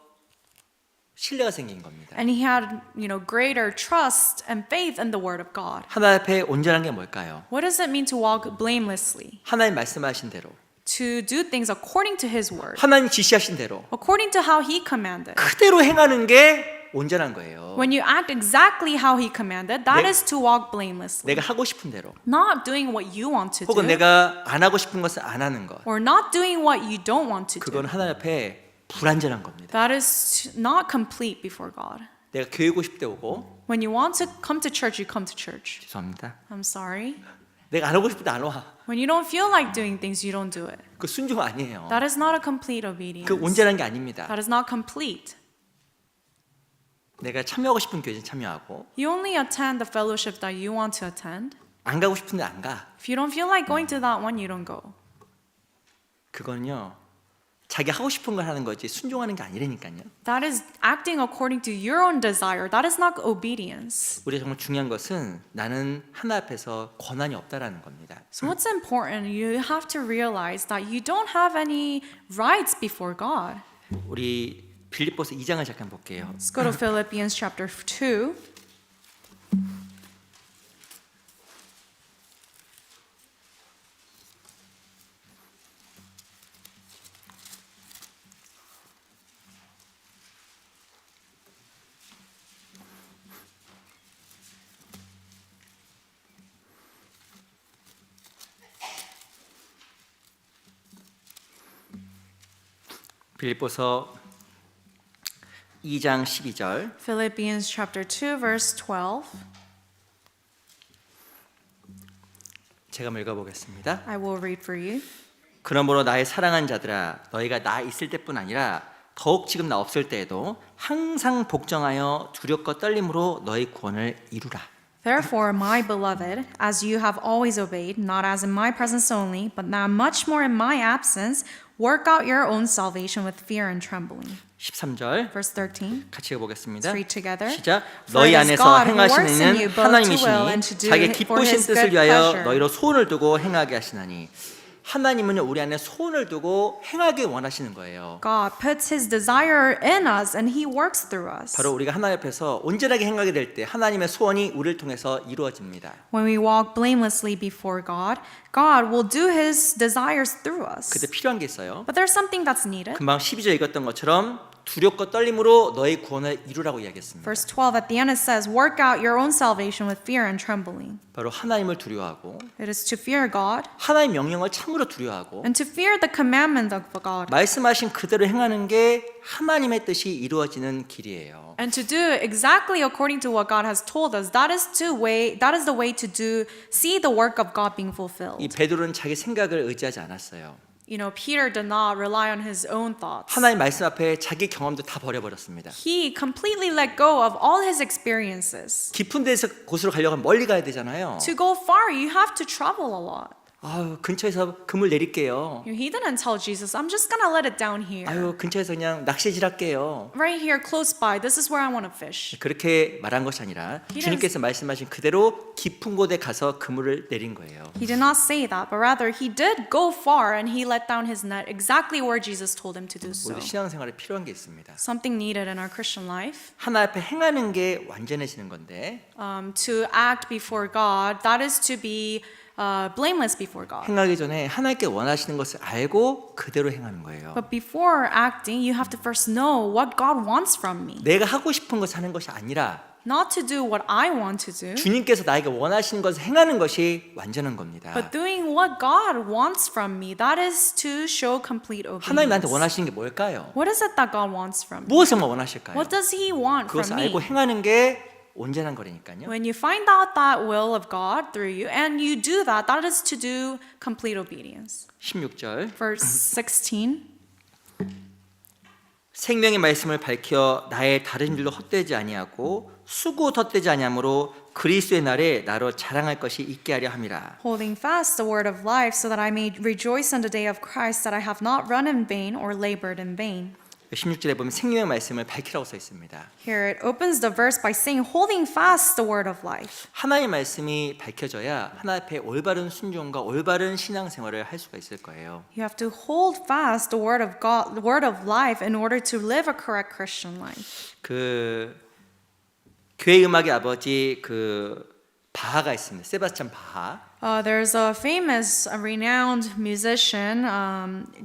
신뢰가 생긴 겁니다. And he had, greater trust and faith in the word of God. 하나님 앞에 온전한 게 뭘까요? What does it mean to walk blamelessly? 하나님 말씀하신 대로, To do things according to his word, 하나님 지시하신 대로 according to how he commanded. 그대로 행하는 게 온전한 거예요. When you act exactly how he commanded, that is to walk blamelessly. 내가 하고 싶은 대로, Not doing what you want to 혹은 do, 내가 안 하고 싶은 것을 안 하는 것, or not doing what you don't want to do. 그건 하나님 앞에 불완전한 겁니다. That is not complete before God. 내가 교회 오고 싶을 때 오고, When you want to come to church, you come to church. 죄송합니다. I'm sorry. 내가 안 하고 싶을 때 안 와. When you don't feel like doing things, you don't do it. 그 순종 아니에요. That is not a complete obedience. 그 온전한 게 아닙니다. That is not complete. 내가 참여하고 싶은 교회는 참여하고, You only attend the fellowship that you want to attend. 안 가고 싶은데 안 가. If you don't feel like going to that one, you don't go. 그건요, 자기 하고 싶은 걸 하는 거지 순종하는 게 아니라니까요. That is acting according to your own desire. That is not obedience. 우리가 정말 중요한 것은 나는 하나님 앞에서 권한이 없다라는 겁니다. So what's important, you have to realize that you don't have any rights before God. 우리 빌립보서 2장을 잠깐 볼게요. Let's go to Philippians chapter 2. 빌립보서 2장 12절. Philippians chapter 2 verse 12. 제가 한번 읽어보겠습니다. I will read for you. 그러므로 나의 사랑한 자들아, 너희가 나 있을 때뿐 아니라 더욱 지금 나 없을 때에도 항상 복종하여 두렵고 떨림으로 너희 구원을 이루라. Therefore, my beloved, as you have always obeyed, not as in my presence only, but now much more in my absence, work out your own salvation with fear and trembling. 13절 Verse 13. 같이 읽어보겠습니다. Let's read together. 시작. For 너희 it is 안에서 God who works in 행하시는 you 이는 both to will and to 하나님이시니 do 자기 it for 기쁘신 his 뜻을 good 위하여 pleasure. 너희로 소원을 두고 행하게 하시나니 하나님은 우리 안에 소원을 두고 행하길 원하시는 거예요. God puts his desire in us and he works through us. 바로 우리가 하나님 앞에서 온전하게 행하게 될 때 하나님의 소원이 우리를 통해서 이루어집니다. When we walk blamelessly before God, God will do his desires through us. 그때 필요한 게 있어요. But there's something that's needed. 금방 12절 읽었던 것처럼 두렵고 떨림으로 너의 구원을 이루라고 이야기했습니다. Verse 12 at the end it says, "Work out your own salvation with fear and trembling." 바로 하나님을 두려워하고 It is to fear God 하나님 명령을 참으로 두려워하고 and to fear the commandment of God 말씀하신 그대로 행하는 게 하나님의 뜻이 이루어지는 길이에요. and to do exactly according to what God has told us. That is the way to see the work of God being 이 fulfilled. 베드로는 자기 생각을 의지하지 않았어요. You know, Peter did not rely on his own thoughts. 하나님 말씀 앞에 자기 경험도 다 버려버렸습니다. He completely let go of all his experiences. 깊은 데서 곳으로 가려고 하면 멀리 가야 되잖아요. To go far, you have to travel a lot. 아유, 근처에서 금을 내릴게요. He didn't tell Jesus, I'm just gonna let it down here. 아유, 근처에서 그냥 낚시질 할게요. Right here, close by. This is where I want to fish. 그렇게 말한 것이 아니라 주님께서 말씀하신 그대로 깊은 곳에 가서 그물을 내린 거예요. He did not say that, but rather he did go far and he let down his net exactly where Jesus told him to do so. 우리 신앙생활에 필요한 게 있습니다. Something needed in our Christian life. 하나 앞에 행하는 게 완전해지는 건데 To act before God, that is to be blameless before God. 행하기 전에 하나님께 원하시는 것을 알고 그대로 행하는 거예요. But before acting, you have to first know what God wants from me. 내가 하고 싶은 것을 하는 것이 아니라 Not to do what I want to do, 주님께서 나에게 원하시는 것을 행하는 것이 완전한 겁니다. but doing what God wants from me. That is to show complete 하나님 나한테 obedience. 원하시는 게 뭘까요? What is it that God wants from me? 무엇을 원하실까요? What does He want 그것을 from me? 알고 행하는 게 온전한 거라니까요. When you find out that will of God through you and you do that, that is to do complete obedience. 16절 Verse 16. 생명의 말씀을 밝혀 나의 다른 일로 헛되지 아니하고 수고 헛되지 아니하므로 그리스도의 날에 나로 자랑할 것이 있게 하려 함이라. Holding fast the word of life so that I may rejoice in the day of Christ that I have not run in vain or labored in vain. 16절에 보면 생명의 말씀을 밝히라고 써 있습니다. Here it opens the verse by saying, holding fast the word of life. 하나님의 말씀이 밝혀져야 하나님 앞에 올바른 순종과 올바른 신앙생활을 할 수가 있을 거예요. You have to hold fast the word of God, the word of life, in order to live a correct Christian life. 그 교회 음악의 아버지 그 바하가 있습니다. 세바스찬 바하. There's a famous, renowned musician,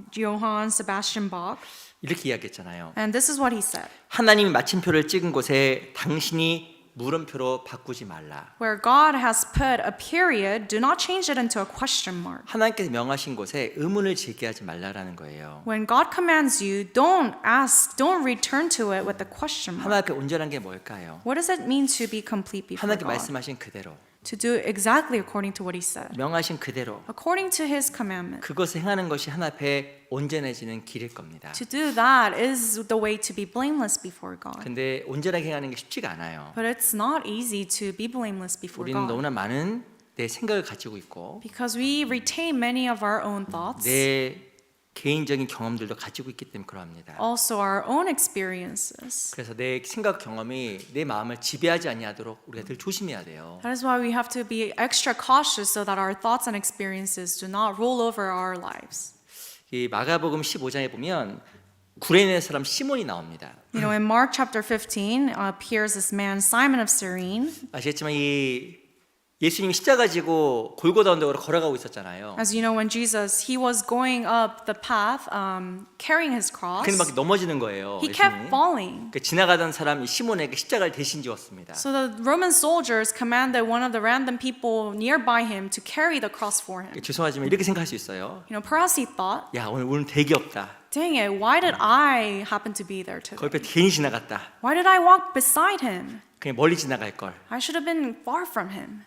Johann Sebastian Bach, 이렇게 이야기했잖아요. and this is what he said. 하나님이 마침표를 찍은 곳에 당신이 물음표로 바꾸지 말라. Where God has put a period, do not change it into a question mark. 하나님께서 명하신 곳에 의문을 제기하지 말라라는 거예요. When God commands you, don't ask, don't return to it with a question mark. 하나님 앞에 온전한 게 뭘까요? What does it mean to be complete before 하나님께 God? 말씀하신 그대로, To do exactly according to what he said. 명하신 그대로 According to his commandment. 그것을 행하는 것이 하나님 앞에 온전해지는 길일 겁니다. To do that is the way to be blameless before God. 근데 온전하게 행하는 게 쉽지가 않아요. But it's not easy to be blameless before 우리는 God. 너무나 많은 내 생각을 가지고 있고 Because we retain many of our own thoughts. 내 개인적인 경험들도 가지고 있기 때문에 그러합니다. Also our own experiences. 그래서 내 생각 경험이 내 마음을 지배하지 아니하도록 우리가 늘 조심해야 돼요. That is why we have to be extra cautious so that our thoughts and experiences do not roll over our lives. 이 마가복음 15장에 보면 구레네 사람 시몬이 나옵니다. You know, in Mark chapter 15 appears this man Simon of Cyrene. 아시겠지만 이 예수님이 십자가 지고 골고다 언덕으로 걸어가고 있었잖아요. As you know, when Jesus, he was going up the path, carrying his cross, 근데 막 넘어지는 거예요. he 예수님이. kept falling. 그 지나가던 사람 이 시몬에게 십자가를 대신 지었습니다. So the Roman soldiers commanded one of the random people nearby him to carry the cross for him. 죄송하지만 이렇게 생각할 수 있어요. You know, perhaps he thought, 야 오늘 되게 없다. dang it, why did I happen to be there 그 today? 옆에 괜히 지나갔다. Why did I walk beside him? 그냥 멀리 지나갈 걸. I should have been far from him.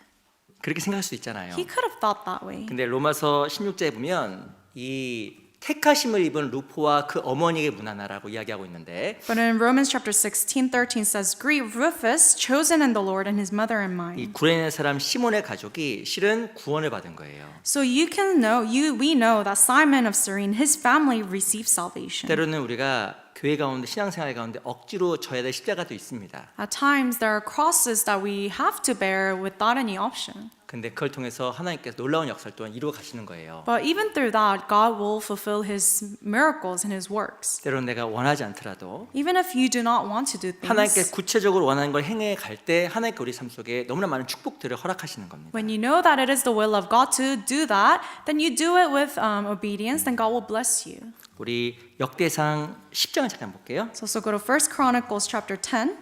그렇게 생각할 수 있잖아요. He could have thought that way. 근데 로마서 16장에 보면 이 택하심을 입은 루포와 그 어머니에게 문안하라고 이야기하고 있는데 But in Romans chapter 16:13 says, greet Rufus, chosen in the Lord, and his mother and 이 mine. 구레네 사람 시몬의 가족이 실은 구원을 받은 거예요. So you can know, we know that Simon of Cyrene, his family received salvation. 때로는 우리가 교회 가운데 신앙생활 가운데 억지로 져야 될 십자가도 있습니다. At times there are crosses that we have to bear without any option. 근데 그걸 통해서 하나님께서 놀라운 역사를 또한 이루어 가시는 거예요. But even through that, God will fulfill his miracles and his works. 때로는 내가 원하지 않더라도 Even if you do not want to do 하나님께 things, 구체적으로 원하는 걸 행해 갈 때 하나님께 우리 삶 속에 너무나 많은 축복들을 허락하시는 겁니다. when you know that it is the will of God to do that, then you do it with obedience, then God will bless you. 우리 역대상 10장을 잠깐 볼게요. So go to 1 Chronicles chapter 10.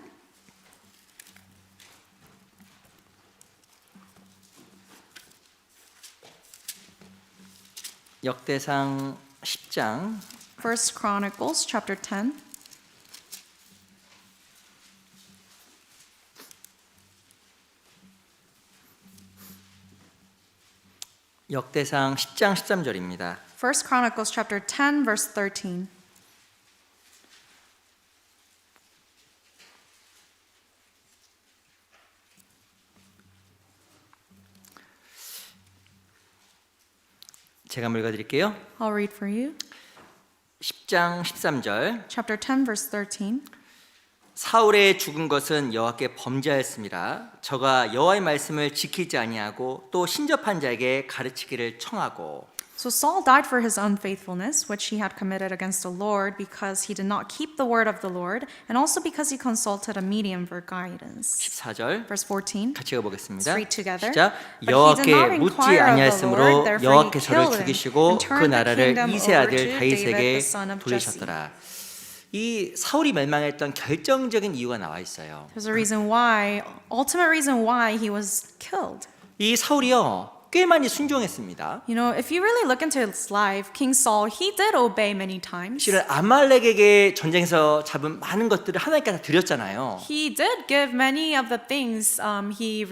역대상 10장 1 Chronicles chapter 10. 역대상 10장 13절입니다. 1 Chronicles chapter 10 verse 13. 제가 한번 읽어드릴게요. I'll read for you. 10장 13절 Chapter 10 verse 13. 사울의 죽은 것은 여호와께 범죄하였습니다. 저가 여호와의 말씀을 지키지 아니하고 또 신접한 자에게 가르치기를 청하고 So Saul died for his unfaithfulness, which he had committed against the Lord, because he did not keep the word of the Lord, and also because he consulted a medium for guidance. 14절 Verse 14. 같이 읽어보겠습니다. Let's read together. 시작. But he did not 여호와께 묻지 inquire of the Lord, 아니하였으므로 therefore he 여호와께 저를 killed him, 죽이시고 and 그 turned the 나라를 kingdom 이세 over 아들 to 다윗에게 David, the son of 돌리셨더라. 이 사울이 멸망했던 결정적인 이유가 나와 있어요. There's a reason why, ultimate reason why he was killed. 이 사울이요 꽤 많이 순종했습니다. You know, if you really look into his life, King Saul, he did obey many times. 실은 아말렉에게 전쟁에서 잡은 많은 것들을 하나님께 다 드렸잖아요. He did give many of the things he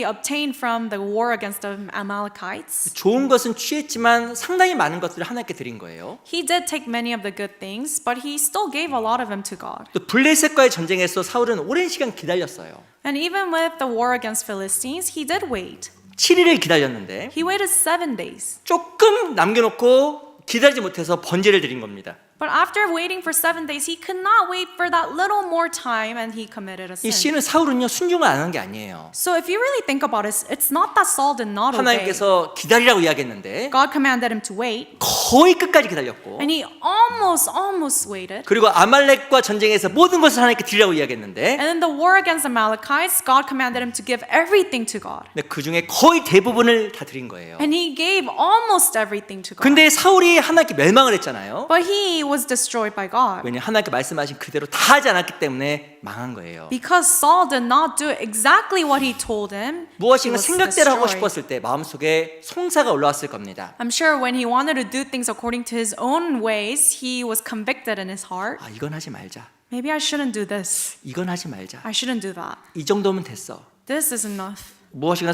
obtained from the war against the Amalekites. 좋은 것은 취했지만 상당히 많은 것들을 하나님께 드린 거예요. He did take many of the good things, but he still gave a lot of them to God. 또 블레셋과의 전쟁에서 사울은 오랜 시간 기다렸어요. And even with the war against Philistines, he did wait. 7일을 기다렸는데 He waited 7 days. 조금 남겨놓고 기다리지 못해서 번제를 드린 겁니다. But after waiting for 7 days, he could not wait for that little more time, and he committed a 이 sin. 씨는 사울은요 순종을 안 한 게 아니에요. So if you really think about it, it's not that Saul did not obey. 하나님께서 기다리라고 이야기했는데 God commanded him to wait, 거의 끝까지 기다렸고 and he almost waited. 그리고 아말렉과 전쟁에서 모든 것을 하나님께 드리라고 이야기했는데 And in the war against the Amalekites, God commanded him to give everything to God. 근데 그 중에 거의 대부분을 다 드린 거예요. And he gave almost everything to God. 근데 사울이 하나님께 멸망을 했잖아요. But he was destroyed by God. 왜냐하면 하나님께 말씀하신 그대로 다 하지 않았기 때문에 망한 거예요. Because Saul did not do exactly what he told him, he 무엇인가 was 생각대로 하고 destroyed. 싶었을 때 마음속에 송사가 올라왔을 겁니다. I'm sure when he wanted to do things according to his own ways, he was convicted in his heart. 아 이건 하지 말자. Maybe I shouldn't do this. 이건 하지 말자. I shouldn't do that. 이 정도면 됐어. This is enough. 무엇인가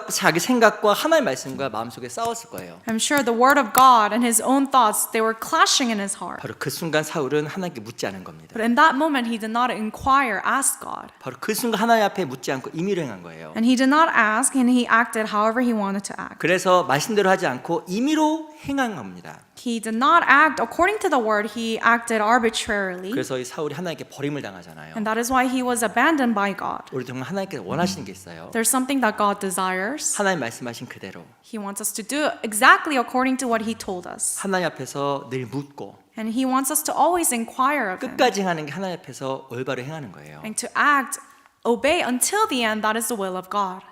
자기 생각과 하나님의 말씀과 마음속에 싸웠을 거예요. I'm sure the word of God and his own thoughts, they were clashing in his heart. 바로 그 순간 사울은 하나님께 묻지 않은 겁니다. But in that moment, he did not inquire, ask God. 바로 그 순간 하나님 앞에 묻지 않고 임의로 행한 거예요. And he did not ask, and he acted however he wanted to act. 그래서 말씀대로 하지 않고 임의로 행한 겁니다. He did not act according to the word, he acted arbitrarily. 그래서 이 사울이 하나님께 버림을 당하잖아요. And that is why he was abandoned by God. 우리 정말 하나님께 원하시는 게 있어요. There's something that God desires. 하나님 말씀하신 그대로 He wants us to do exactly according to what he told us. 하나님 앞에서 늘 묻고 And he wants us to always inquire of him. 끝까지 행하는 게 하나님 앞에서 올바로 행하는 거예요. And to act, obey until the end, that is the will of God.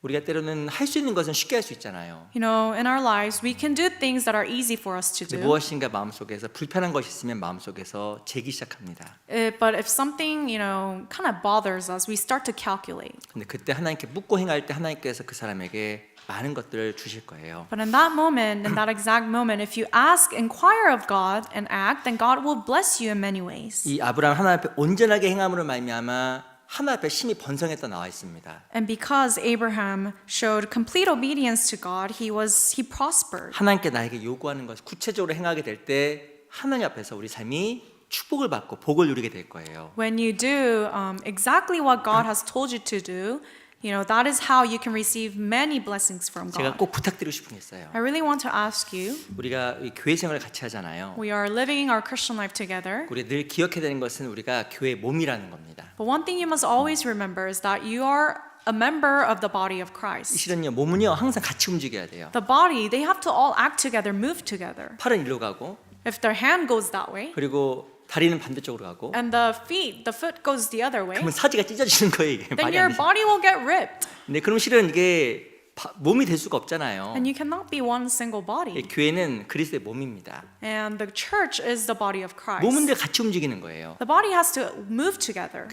우리가 때로는 할 수 있는 것은 쉽게 할 수 있잖아요. You know, in our lives, we can do things that are easy for us to 근데 do. 무엇인가 마음속에서 불편한 것이 있으면 마음속에서 재기 시작합니다. But if something, kind of bothers us, we start to calculate. 근데 그때 하나님께 묻고 행할 때 하나님께서 그 사람에게 많은 것들을 주실 거예요. But in that moment, in that exact moment, if you ask, inquire of God and act, then God will bless you in many ways. 이 아브라함 하나님 앞에 온전하게 행함으로 말미암아 하나님 앞에 심히 번성했다 나와 있습니다. And because Abraham showed complete obedience to God, he prospered. 하나님께 나에게 요구하는 것을 구체적으로 행하게 될 때 하나님 앞에서 우리 삶이 축복을 받고 복을 누리게 될 거예요. When you do exactly what God has told you to do, that is how you can receive many blessings from 제가 God. 꼭 부탁드리고 싶은 게 있어요. I really want to ask you, 우리가 이 교회 생활을 같이 하잖아요. we are living our Christian life together. 우리 늘 기억해야 되는 것은 우리가 교회의 몸이라는 겁니다. But one thing you must always remember is that you are a member of the body of Christ. 실은요 몸은요 항상 같이 움직여야 돼요. The body, they have to all act together, move together. 팔은 일로 가고 If their hand goes that way, 그리고 다리는 반대쪽으로 가고 and the foot goes the other way, 그러면 사지가 찢어지는 거예요 이게 then 말이 your 안 돼. body will get ripped. 네, 그럼 실은 이게 몸이 될 수가 없잖아요. And you cannot be one single body. 교회는 그리스도의 몸입니다. And the church is the body of Christ. 몸은 늘 같이 움직이는 거예요. The body has to move together.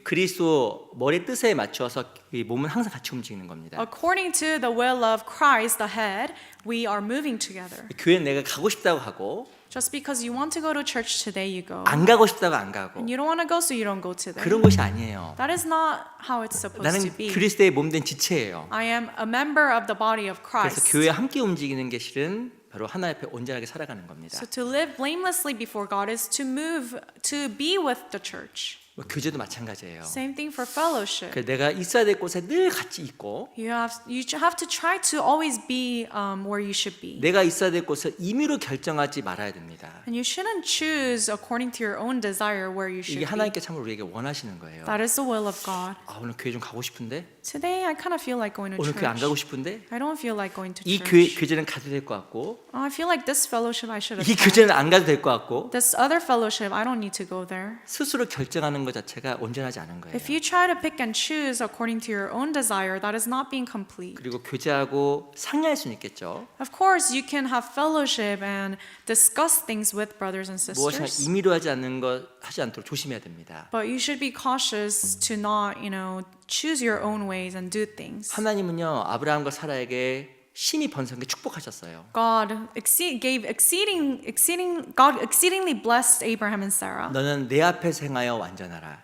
그리스도 머리 뜻에 맞춰서 이 몸은 항상 같이 움직이는 겁니다. According to the will of Christ, the head, we are moving together. 교회는 내가 가고 싶다고 하고 Just because you want to go to church today, you go. 안 가고 싶다고 안 가고 And you don't want to go, so you don't go today. 그런 것이 아니에요. That is not how it's supposed 나는 to be. 그리스도의 몸된 지체예요. I am a member of the body of 그래서 Christ. 교회와 함께 움직이는 게 실은 바로 하나님 앞에 온전하게 살아가는 겁니다. So to live blamelessly before God is to move, to be with the church. 교제도 마찬가지예요. Same thing for fellowship. 내가 있어야 될 곳에 늘 같이 있고 You have to try to always be where you should be. 내가 있어야 될 곳을 임의로 결정하지 말아야 됩니다. And you shouldn't choose according to your own desire where you 이게 should be. 하나님께 참으로 우리에게 원하시는 거예요. That is the will of God. 오늘 교회 좀 가고 싶은데 Today I kind of feel like going to 오늘 교회 안 가고 church. 싶은데 I don't feel like going to 이 church. 교제는 가도 될 것 같고 I feel like this fellowship I should 이 attend. 교제는 안 가도 될 것 같고 This other fellowship I don't need to go there. 스스로 결정하는 것 자체가 온전하지 않은 거예요. If you try to pick and choose according to your own desire, that is not being complete. 그리고 교제하고 상의할 수는 있겠죠. Of course, you can have fellowship and discuss things with brothers and 무엇이나 sisters. 임의로 하지 않는 것 하지 않도록 조심해야 됩니다. But you should be cautious to not, choose your own ways and do things. 하나님은요 아브라함과 사라에게 심히 번성하게 축복하셨어요. God exceedingly blessed Abraham and Sarah. 너는 내 앞에서 행하여 완전하라.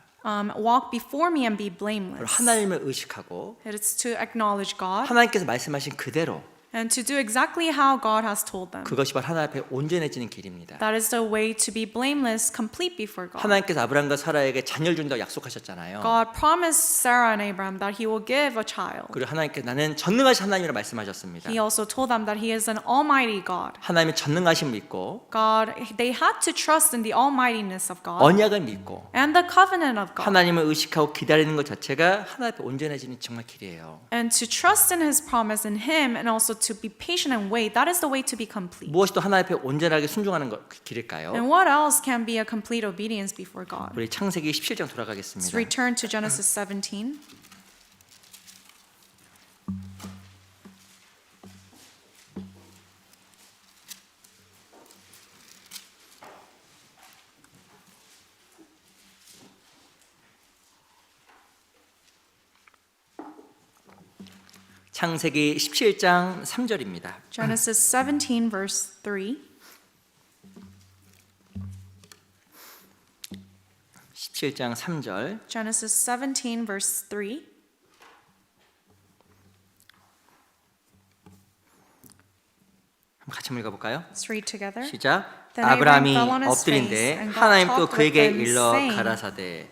Walk before me and be 바로 blameless. 하나님을 의식하고 It is to acknowledge God 하나님께서 말씀하신 그대로 and to do exactly how God has told them. 그것이 바로 하나님 앞에 온전해지는 길입니다. That is the way to be blameless, complete before God. 하나님께서 아브라함과 사라에게 자녀를 준다고 약속하셨잖아요. God promised Sarah and Abraham that He will give a child. 그리고 하나님께 나는 전능하신 하나님이라 말씀하셨습니다. He also told them that He is an almighty God. 하나님의 전능하심을 믿고 They had to trust in the almightiness of God 언약을 믿고 and the covenant of God. 하나님을 의식하고 기다리는 것 자체가 하나님 앞에 온전해지는 정말 길이에요. And to trust in His promise in Him and also to be patient and wait, that is the way to be complete. 무엇이 또 하나님 앞에 온전하게 순종하는 그 길일까요? And what else can be a complete obedience before God? 우리 창세기 17장 Let's 돌아가겠습니다. return to Genesis 17. 창세기 17장 3절입니다. Genesis 17, verse 3. 17장 3절. Genesis 17, verse 3. 한번 같이 한번 읽어볼까요? Let's read together. 시작. Then Abraham 아브라함이 fell on his 엎드린데 face, and God 하나님 또 talked with 그에게 him, 일러 saying, 가라사대.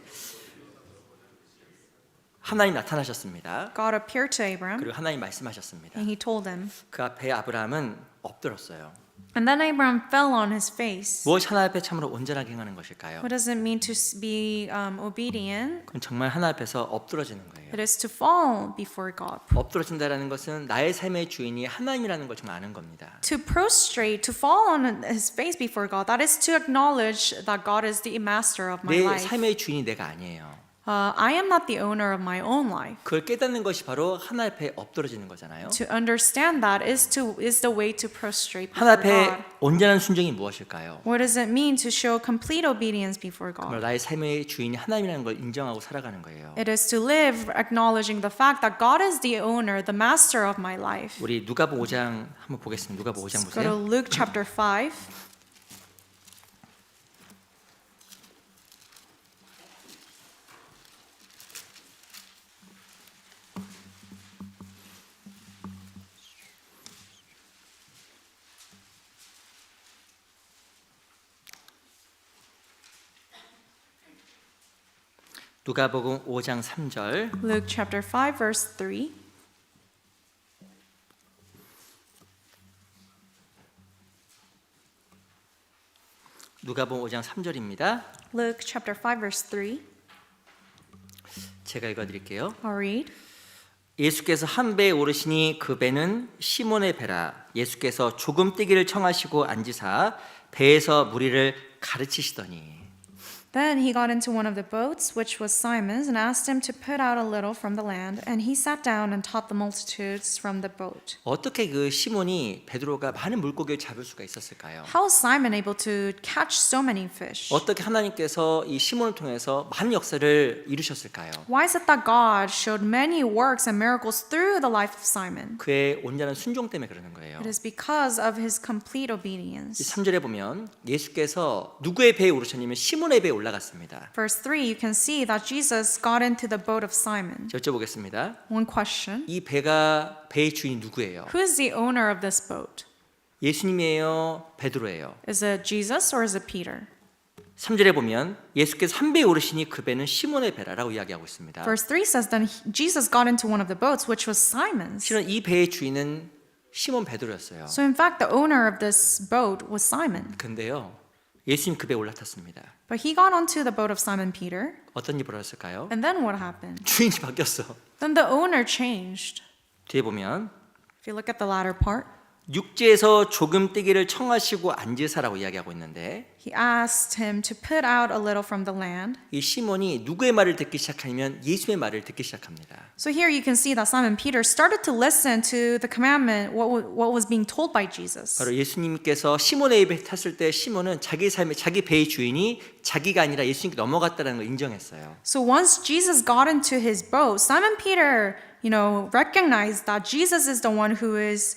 하나님 나타나셨습니다. God appeared to Abraham, 그리고 하나님 말씀하셨습니다. and He told him. 그 앞에 아브라함은 엎드렸어요. And then Abraham fell on his face. 무엇이 하나님 앞에 참으로 온전하게 행하는 것일까요? What does it mean to be obedient? 그건 정말 하나님 앞에서 엎드러지는 거예요. It is to fall before God. 엎드러진다라는 것은 나의 삶의 주인이 하나님이라는 걸 정말 아는 겁니다. To prostrate, to fall on his face before God, that is to acknowledge that God is the master of my 내 life. 삶의 주인이 내가 아니에요. I am not the owner of my own life. 그걸 깨닫는 것이 바로 하나님 앞에 엎드러지는 거잖아요. To understand that is the way to prostrate 하나님 before 앞에 God. 온전한 순종이 무엇일까요? What does it mean to show complete obedience before 정말 God? 나의 삶의 주인이 하나님이라는 걸 인정하고 살아가는 거예요. It is to live acknowledging the fact that God is the owner, the master of my life. 우리 누가복음 5장 한번 보겠습니다. 누가복음 5장 Let's go to 보세요. Luke chapter 5. 누가복음 5장 3절. Luke chapter 5, verse 3. 누가복음 5장 3절입니다. Luke chapter 5, verse 3. 제가 읽어 드릴게요. I'll read. 예수께서 한 배에 오르시니 그 배는 시몬의 배라. 예수께서 조금 뛰기를 청하시고 앉으사 배에서 무리를 가르치시더니. Then he got into one of the boats, which was Simon's, and asked him to put out a little from the land. And he sat down and taught the multitudes from the boat. 어떻게 그 시몬이 베드로가 많은 물고기를 잡을 수가 있었을까요? How is Simon able to catch so many fish? 어떻게 하나님께서 이 시몬을 통해서 많은 역사를 이루셨을까요? Why is it that God showed many works and miracles through the life of Simon? 그의 온전한 순종 때문에 그러는 거예요. It is because of his complete 이 obedience. 3절에 보면 예수께서 누구의 배에 오르셨냐면 시몬의 배에 올라갔습니다. Verse 3, you can see that Jesus got into the boat of Simon. 여쭤보겠습니다. One question. 이 배의 주인이 누구예요? Who is the owner of this boat? 예수님이에요? 베드로예요? Is it Jesus or is it Peter? 3절에 보면 예수께서 한 배에 오르시니 그 배는 시몬의 배라라고 이야기하고 있습니다. Verse 3 says, then Jesus got into one of the boats, which was Simon's. 실은 이 배의 주인은 시몬 베드로였어요. So in fact, the owner of this boat was Simon. 근데요, 예수님 그 배에 올라탔습니다. But he got onto the boat of Simon Peter. 어떤 일이 벌어졌을까요? And then what happened? 주인이 바뀌었어. Then the owner changed. 뒤에 보면 If you look at the latter part, 육지에서 조금 뛰기를 청하시고 앉으사라고 이야기하고 있는데 he asked him to put out a little from the land. 이 시몬이 누구의 말을 듣기 시작하면 예수의 말을 듣기 시작합니다. So here you can see that Simon Peter started to listen to the commandment, what was being told by Jesus. 바로 예수님께서 시몬의 배에 탔을 때 시몬은 자기 삶의 자기 배의 주인이 자기가 아니라 예수님께 넘어갔다는 걸 인정했어요. So once Jesus got into his boat, Simon Peter, recognized that Jesus is the one who is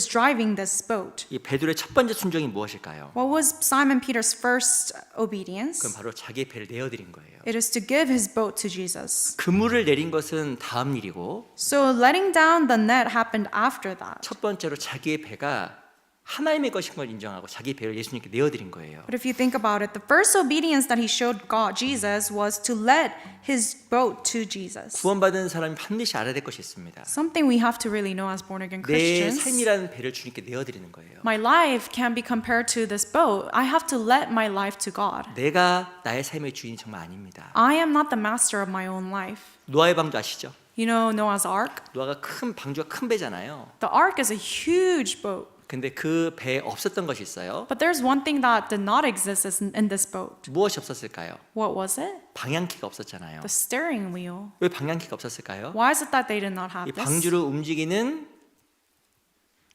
driving this boat. 이 베드로의 첫 번째 순종이 무엇일까요? What was Simon Peter's first obedience? 그건 바로 자기의 배를 내어드린 거예요. It is to give his boat to Jesus. 그물을 내린 것은 다음 일이고 So letting down the net happened after that. 첫 번째로 자기의 배가 하나님의 것인 걸 인정하고 자기 배를 예수님께 내어드린 거예요. But if you think about it, the first obedience that he showed God, Jesus, was to let his boat to Jesus. 구원받은 사람이 반드시 알아야 될 것이 있습니다. Something we have to really know as born-again 내 Christians. 삶이라는 배를 주님께 내어드리는 거예요. My life can be compared to this boat. I have to let my life to God. 내가 나의 삶의 주인이 정말 아닙니다. I am not the master of my own life. 노아의 방주 아시죠? You know Noah's Ark? 노아가 방주가 큰 배잖아요. The ark is a huge boat. 근데 그 배에 없었던 것이 있어요. But there's one thing that did not exist in this boat. 무엇이 없었을까요? What was it? 방향키가 없었잖아요. The steering wheel. 왜 방향키가 없었을까요? Why is it that they did not have 이 this? 방주를 움직이는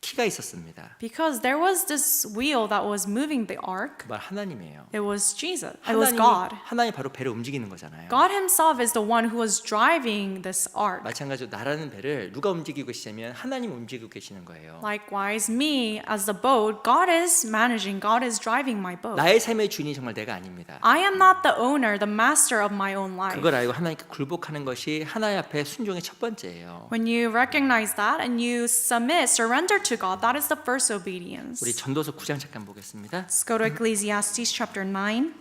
키가 있었습니다. Because there was this wheel that was moving the ark. 그 말 하나님이에요. It was Jesus. It was God. 하나님 바로 배를 움직이는 거잖아요. God himself is the one who was driving this ark. 마찬가지로 나라는 배를 누가 움직이고 계시냐면 하나님 움직이고 계시는 거예요. Likewise, me as the boat, God is managing, God is driving my boat. 나의 삶의 주인이 정말 내가 아닙니다. I am not the owner, the master of my own life. 그걸 알고 하나님께 굴복하는 것이 하나님 앞에 순종의 첫 번째예요. When you recognize that and you submit, surrender to God, that is the first obedience. 우리 전도서 9장 잠깐 보겠습니다. Let's go to Ecclesiastes chapter 9.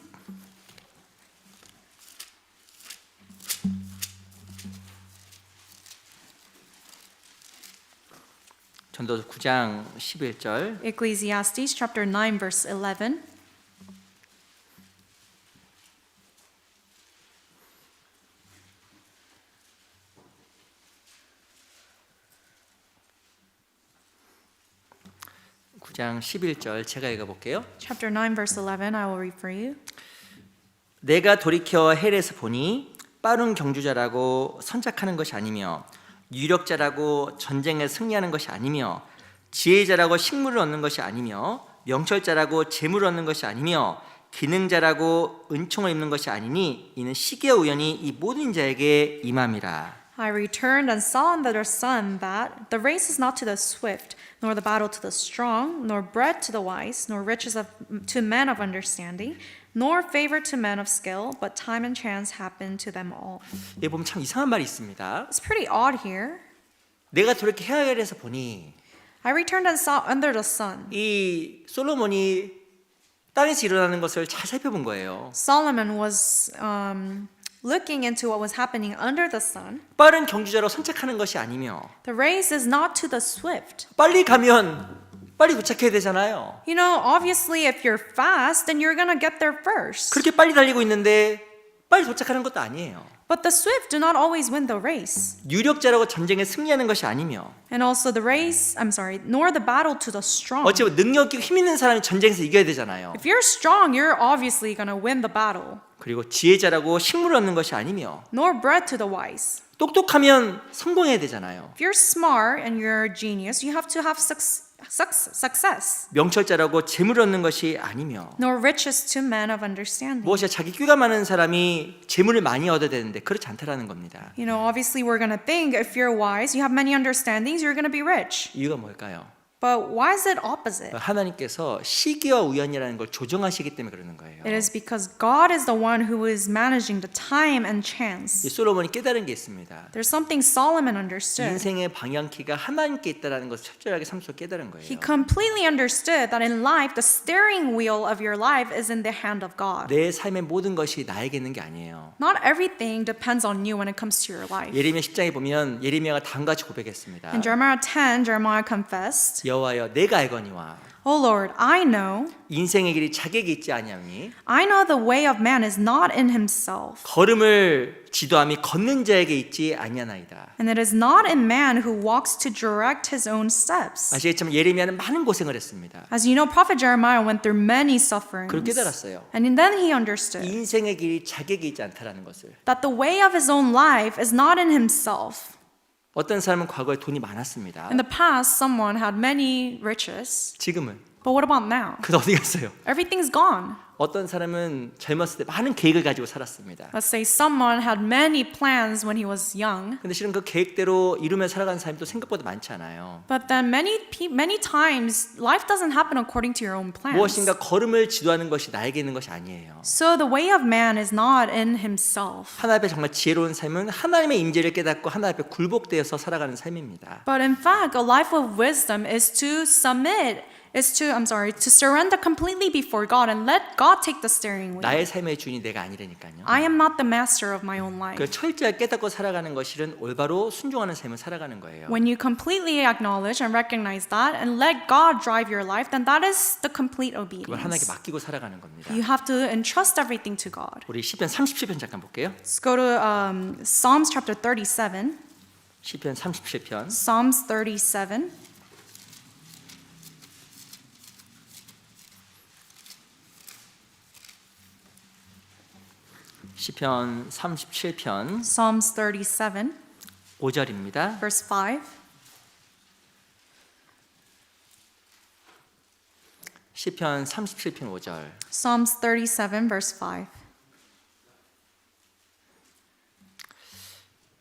전도서 9장 11절. Ecclesiastes chapter 9 verse 11. 장 11절 제가 읽어볼게요. Chapter 9 verse 11, I will read for you. 내가 돌이켜 헬에서 보니 빠른 경주자라고 선착하는 것이 아니며 유력자라고 전쟁에 승리하는 것이 아니며 지혜자라고 식물을 얻는 것이 아니며 명철자라고 재물을 얻는 것이 아니며 기능자라고 은총을 입는 것이 아니니 이는 시기와 우연히 이 모든 자에게 임함이라. I returned and saw under the sun that the race is not to the swift, nor the battle to the strong, nor bread to the wise, nor riches to men of understanding, nor favor to men of skill, but time and chance happen to them all. 여기 보면 참 이상한 말이 있습니다. It's pretty odd here. 내가 저렇게 해야엘에서 보니 I returned and saw under the sun. 이 솔로몬이 땅에서 일어나는 것을 잘 살펴본 거예요. Solomon was looking into what was happening under the sun. 빠른 경주자로 선착하는 것이 아니며 The race is not to the swift. 빨리 가면 빨리 도착해야 되잖아요. You know, obviously if you're fast, then you're gonna get there first. 그렇게 빨리 달리고 있는데 빨리 도착하는 것도 아니에요. But the swift do not always win the race. 유력자라고 전쟁에 승리하는 것이 아니며 And also the race, nor the battle to the strong. 어찌보면 능력 있고 힘 있는 사람이 전쟁에서 이겨야 되잖아요. If you're strong, you're obviously gonna win the battle. 그리고 지혜자라고 식물을 얻는 것이 아니며 nor bread to the wise. 똑똑하면 성공해야 되잖아요. If you're smart and you're a genius, you have to have success. 명철자라고 재물을 얻는 것이 아니며 Nor riches to men of understanding. 무엇이야 자기 꾀가 많은 사람이 재물을 많이 얻어야 되는데 그렇지 않다라는 겁니다. You know, obviously we're going to think if you're wise, you have many understandings, you're going to be rich. 이유가 뭘까요? But why is it opposite? 하나님께서 시기와 우연이라는 걸 조정하시기 때문에 그러는 거예요. It is because God is the one who is managing the time and 이 chance. 솔로몬이 깨달은 게 있습니다. There's something Solomon understood. 인생의 방향키가 하나님께 있다라는 것을 철저하게 삼수로 깨달은 거예요. He completely understood that in life, the steering wheel of your life is in the hand of God. 내 삶의 모든 것이 나에게 있는 게 아니에요. Not everything depends on you when it comes to your life. 예레미야 10장에 보면 예레미야가 다음과 같이 고백했습니다. In Jeremiah 10, Jeremiah confessed, 여호와여 내가 알거니와 O Lord, I know 인생의 길이 자객이 있지 아니하니 I know the way of man is not in himself, 걸음을 지도함이 걷는 자에게 있지 아니하나이다. and it is not in man who walks to direct his own steps. 아시겠지만 예레미야는 많은 고생을 했습니다. As you know, Prophet Jeremiah went through many 그걸 sufferings. 깨달았어요. And then he understood 인생의 길이 자객이 있지 않다라는 것을. that the way of his own life is not in himself. 어떤 사람은 과거에 돈이 많았습니다. In the past, someone had many riches, 지금은 but what about now? 그 어디 갔어요? Everything's gone. 어떤 사람은 젊었을 때 많은 계획을 가지고 살았습니다. Let's say someone had many plans when he was young, 근데 실은 그 계획대로 이루며 살아가는 사람이 또 생각보다 많지 않아요. but then many times life doesn't happen according to your own plans. 무엇인가 걸음을 지도하는 것이 나에게 있는 것이 아니에요. So the way of man is not in himself. 하나님 앞에 정말 지혜로운 삶은 하나님의 임재를 깨닫고 하나님 앞에 굴복되어서 살아가는 삶입니다. But in fact, a life of wisdom is to surrender completely before God and let God take the steering wheel. 나의 삶의 주인이 내가 아니라니까요. I am not the master of my own life. 그 철저하게 깨닫고 살아가는 것이 올바로 순종하는 삶을 살아가는 거예요. When you completely acknowledge and recognize that and let God drive your life, then that is the complete 그걸 하나님께 obedience. 맡기고 살아가는 겁니다. You have to entrust everything to God. 우리 시편 37편 잠깐 볼게요. Let's go to Psalms chapter 37. 시편 37편 Psalms 37. 시편 37편 Psalms 37, 5절입니다. verse 5. 시편 37편 5절. Psalms 37, verse 5.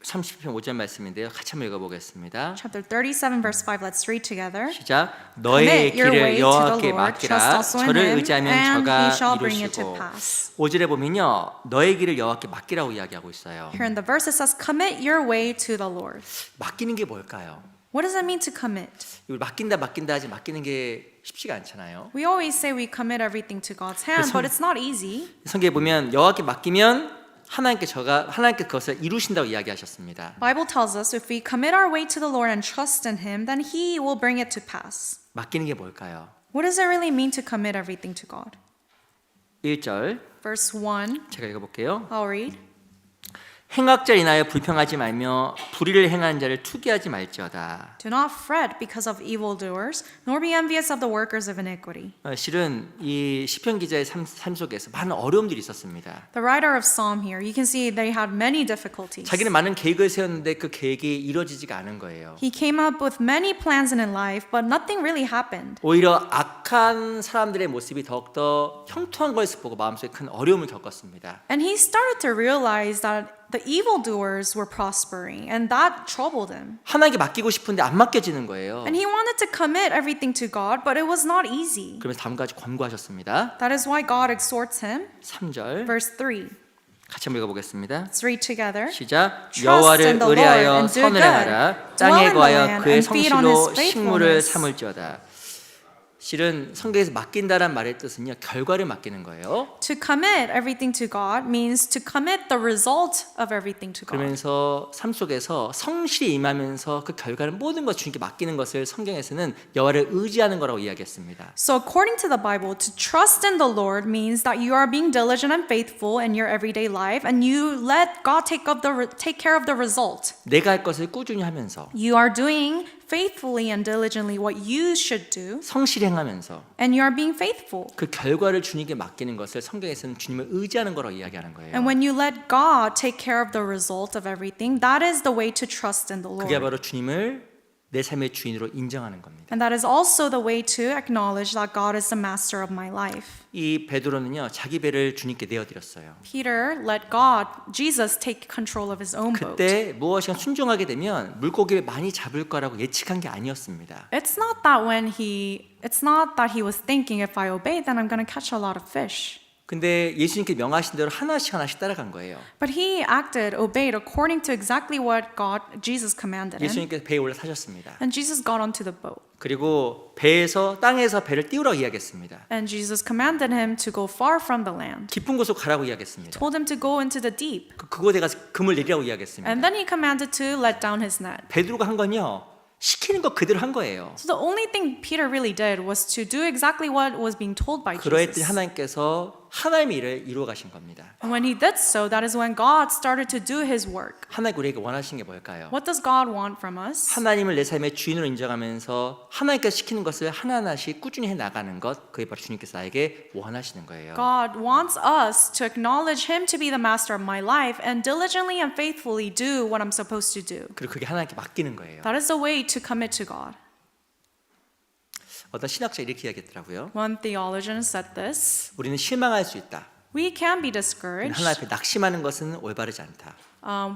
37편 5절 말씀인데요. 같이 한번 읽어보겠습니다. Chapter 37, verse 5. Let's read together. 시작. 너의 Commit your way 길을 to the 여호와께 Lord, 맡기라. trust also in 저를 him, 의지하면 and 저가 he shall bring it to 이루시고. pass. 5절에 보면요. 너의 길을 여호와께 맡기라고 이야기하고 있어요. Here in the verse it says, commit your way to the Lord. 맡기는 게 뭘까요? What does it mean to commit? 이걸 맡긴다 하지 맡기는 게 쉽지가 않잖아요. We always say we commit everything to God's hand, but it's not easy. 성경에 보면 여호와께 맡기면 하나님께 그것을 이루신다고 이야기하셨습니다. Bible tells us if we commit our way to the Lord and trust in him, then he will bring it to pass. 맡기는 게 뭘까요? What does it really mean to commit everything to God? 1절 Verse 1, 제가 읽어볼게요. I'll read. 행악자를 인하여 불평하지 말며 불의를 행하는 자를 투기하지 말지어다. Do not fret because of evildoers, nor be envious of the workers of iniquity. 실은 이 시편 기자의 삶 속에서 많은 어려움들이 있었습니다. The writer of Psalm here, you can see they had many difficulties. 자기는 많은 계획을 세웠는데 그 계획이 이루어지지가 않은 거예요. He came up with many plans in life, but nothing really happened. 오히려 악한 사람들의 모습이 더욱더 형통한 것을 보고 마음속에 큰 어려움을 겪었습니다. And he started to realize that the evildoers were prospering, and that troubled him. 하나님께 맡기고 싶은데 안 맡겨지는 거예요. And he wanted to commit everything to God, but it was not easy. 그러면서 다음과 같이 권고하셨습니다. That is why God exhorts him. 3절 Verse 3. 같이 한번 읽어보겠습니다. Let's read together. 시작. Trust 여호와를 in the Lord 의뢰하여 and do 선을 good. 행하라. Dwell 땅에 in the 거하여 land 그의 and feed on 성실로 his 식물을 faithfulness. 삼을지어다. 실은 성경에서 맡긴다란 말의 뜻은요, 결과를 맡기는 거예요. To commit everything to God means to commit the result of everything to God. 그러면서 삶 속에서 성실히 임하면서 그 결과를 모든 것 주님께 맡기는 것을 성경에서는 여호와를 의지하는 거라고 이야기했습니다. So according to the Bible, to trust in the Lord means that you are being diligent and faithful in your everyday life, and you let God take care of the result. 내가 할 것을 꾸준히 하면서 You are doing faithfully and diligently what you should do, 성실히 행하면서 and you are being faithful. 그 결과를 주님께 맡기는 것을 성경에서는 주님을 의지하는 거라고 이야기하는 거예요. And when you let God take care of the result of everything, that is the way to trust in the 그게 Lord. 바로 주님을 내 삶의 주인으로 인정하는 겁니다. And that is also the way to acknowledge that God is the master of my life. 이 베드로는요 자기 배를 주님께 내어드렸어요. Peter let God, Jesus, take control of his own boat. 그때 무엇인가 순종하게 되면 물고기를 많이 잡을 거라고 예측한 게 아니었습니다. It's not that he was thinking if I obey, then I'm going to catch a lot of fish. 근데 예수님께 명하신 대로 하나씩 따라간 거예요. But he obeyed according to exactly what Jesus commanded him. 예수님께서 배에 올라타셨습니다. And Jesus got onto the boat. 그리고 땅에서 배를 띄우라고 이야기했습니다. And Jesus commanded him to go far from the land. 깊은 곳으로 가라고 이야기했습니다. Told him to go into the deep. 그곳에 가서 금을 내리라고 이야기했습니다. And then he commanded to let down his net. 베드로가 한 건요 시키는 거 그대로 한 거예요. So the only thing Peter really did was to do exactly what was being told by 그러했더니 Jesus. 하나님께서 하나님의 일을 이루어 가신 겁니다. And when he did so, that is when God started to do his work. 하나님 우리에게 원하시는 게 뭘까요? What does God want from us? 하나님을 내 삶의 주인으로 인정하면서 하나님께서 시키는 것을 하나하나씩 꾸준히 해 나가는 것, 그게 바로 주님께서 나에게 원하시는 거예요. God wants us to acknowledge him to be the master of my life and diligently and faithfully do what I'm supposed to do. 그리고 그게 하나님께 맡기는 거예요. That is the way to commit to God. 어떤 신학자 이렇게 이야기했더라고요. One theologian said this. 우리는 실망할 수 있다. We can be 하나님 discouraged. 앞에 낙심하는 것은 올바르지 않다.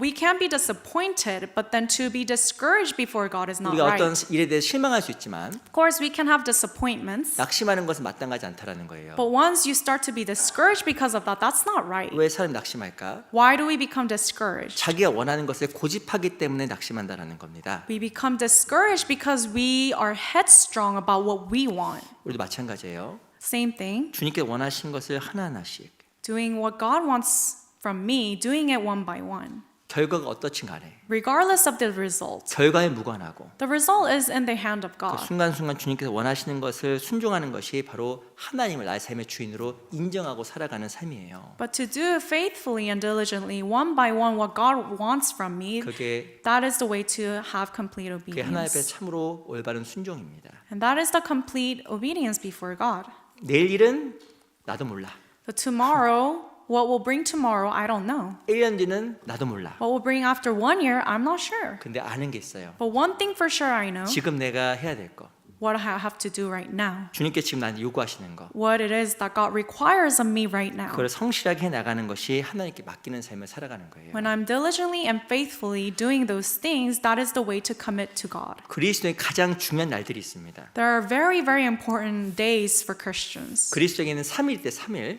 We can be disappointed, but then to be discouraged before God is not 우리가 어떤 right. 일에 대해 실망할 수 있지만 Of course, we can have disappointments, 낙심하는 것은 마땅하지 않다라는 거예요. but once you start to be discouraged because of that, that's not right. 왜 사람이 낙심할까? Why do we become discouraged? 자기가 원하는 것을 고집하기 때문에 낙심한다라는 겁니다. We become discouraged because we are headstrong about what we want. 우리도 마찬가지예요. Same thing, 주님께 원하신 것을 하나하나씩 doing what God wants from me, doing it one by one. 결과가 어떻든 간에 Regardless of the result, 결과에 무관하고 the result is in the hand of 그 God. 순간순간 주님께서 원하시는 것을 순종하는 것이 바로 하나님을 나의 삶의 주인으로 인정하고 살아가는 삶이에요. But to do faithfully and diligently, one by one, what God wants from me, 그게 that is the way to have complete 그게 하나님 앞에 obedience. 참으로 올바른 순종입니다. And that is the complete obedience before God. 내일 일은 나도 몰라. So tomorrow, what will bring tomorrow, I don't know. 1년 뒤는 나도 몰라. What will bring after 1 year, I'm not sure. 근데 아는 게 있어요. But one thing for sure I know, 지금 내가 해야 될 거. what I have to do right now. 주님께 지금 나한테 요구하시는 거. What it is that God requires of me right now. 그걸 성실하게 해 나가는 것이 하나님께 맡기는 삶을 살아가는 거예요. When I'm diligently and faithfully doing those things, that is the way to commit to God. 그리스도의 가장 중요한 날들이 있습니다. There are very, very important days for Christians. 그리스도에게는 3일 때 3일,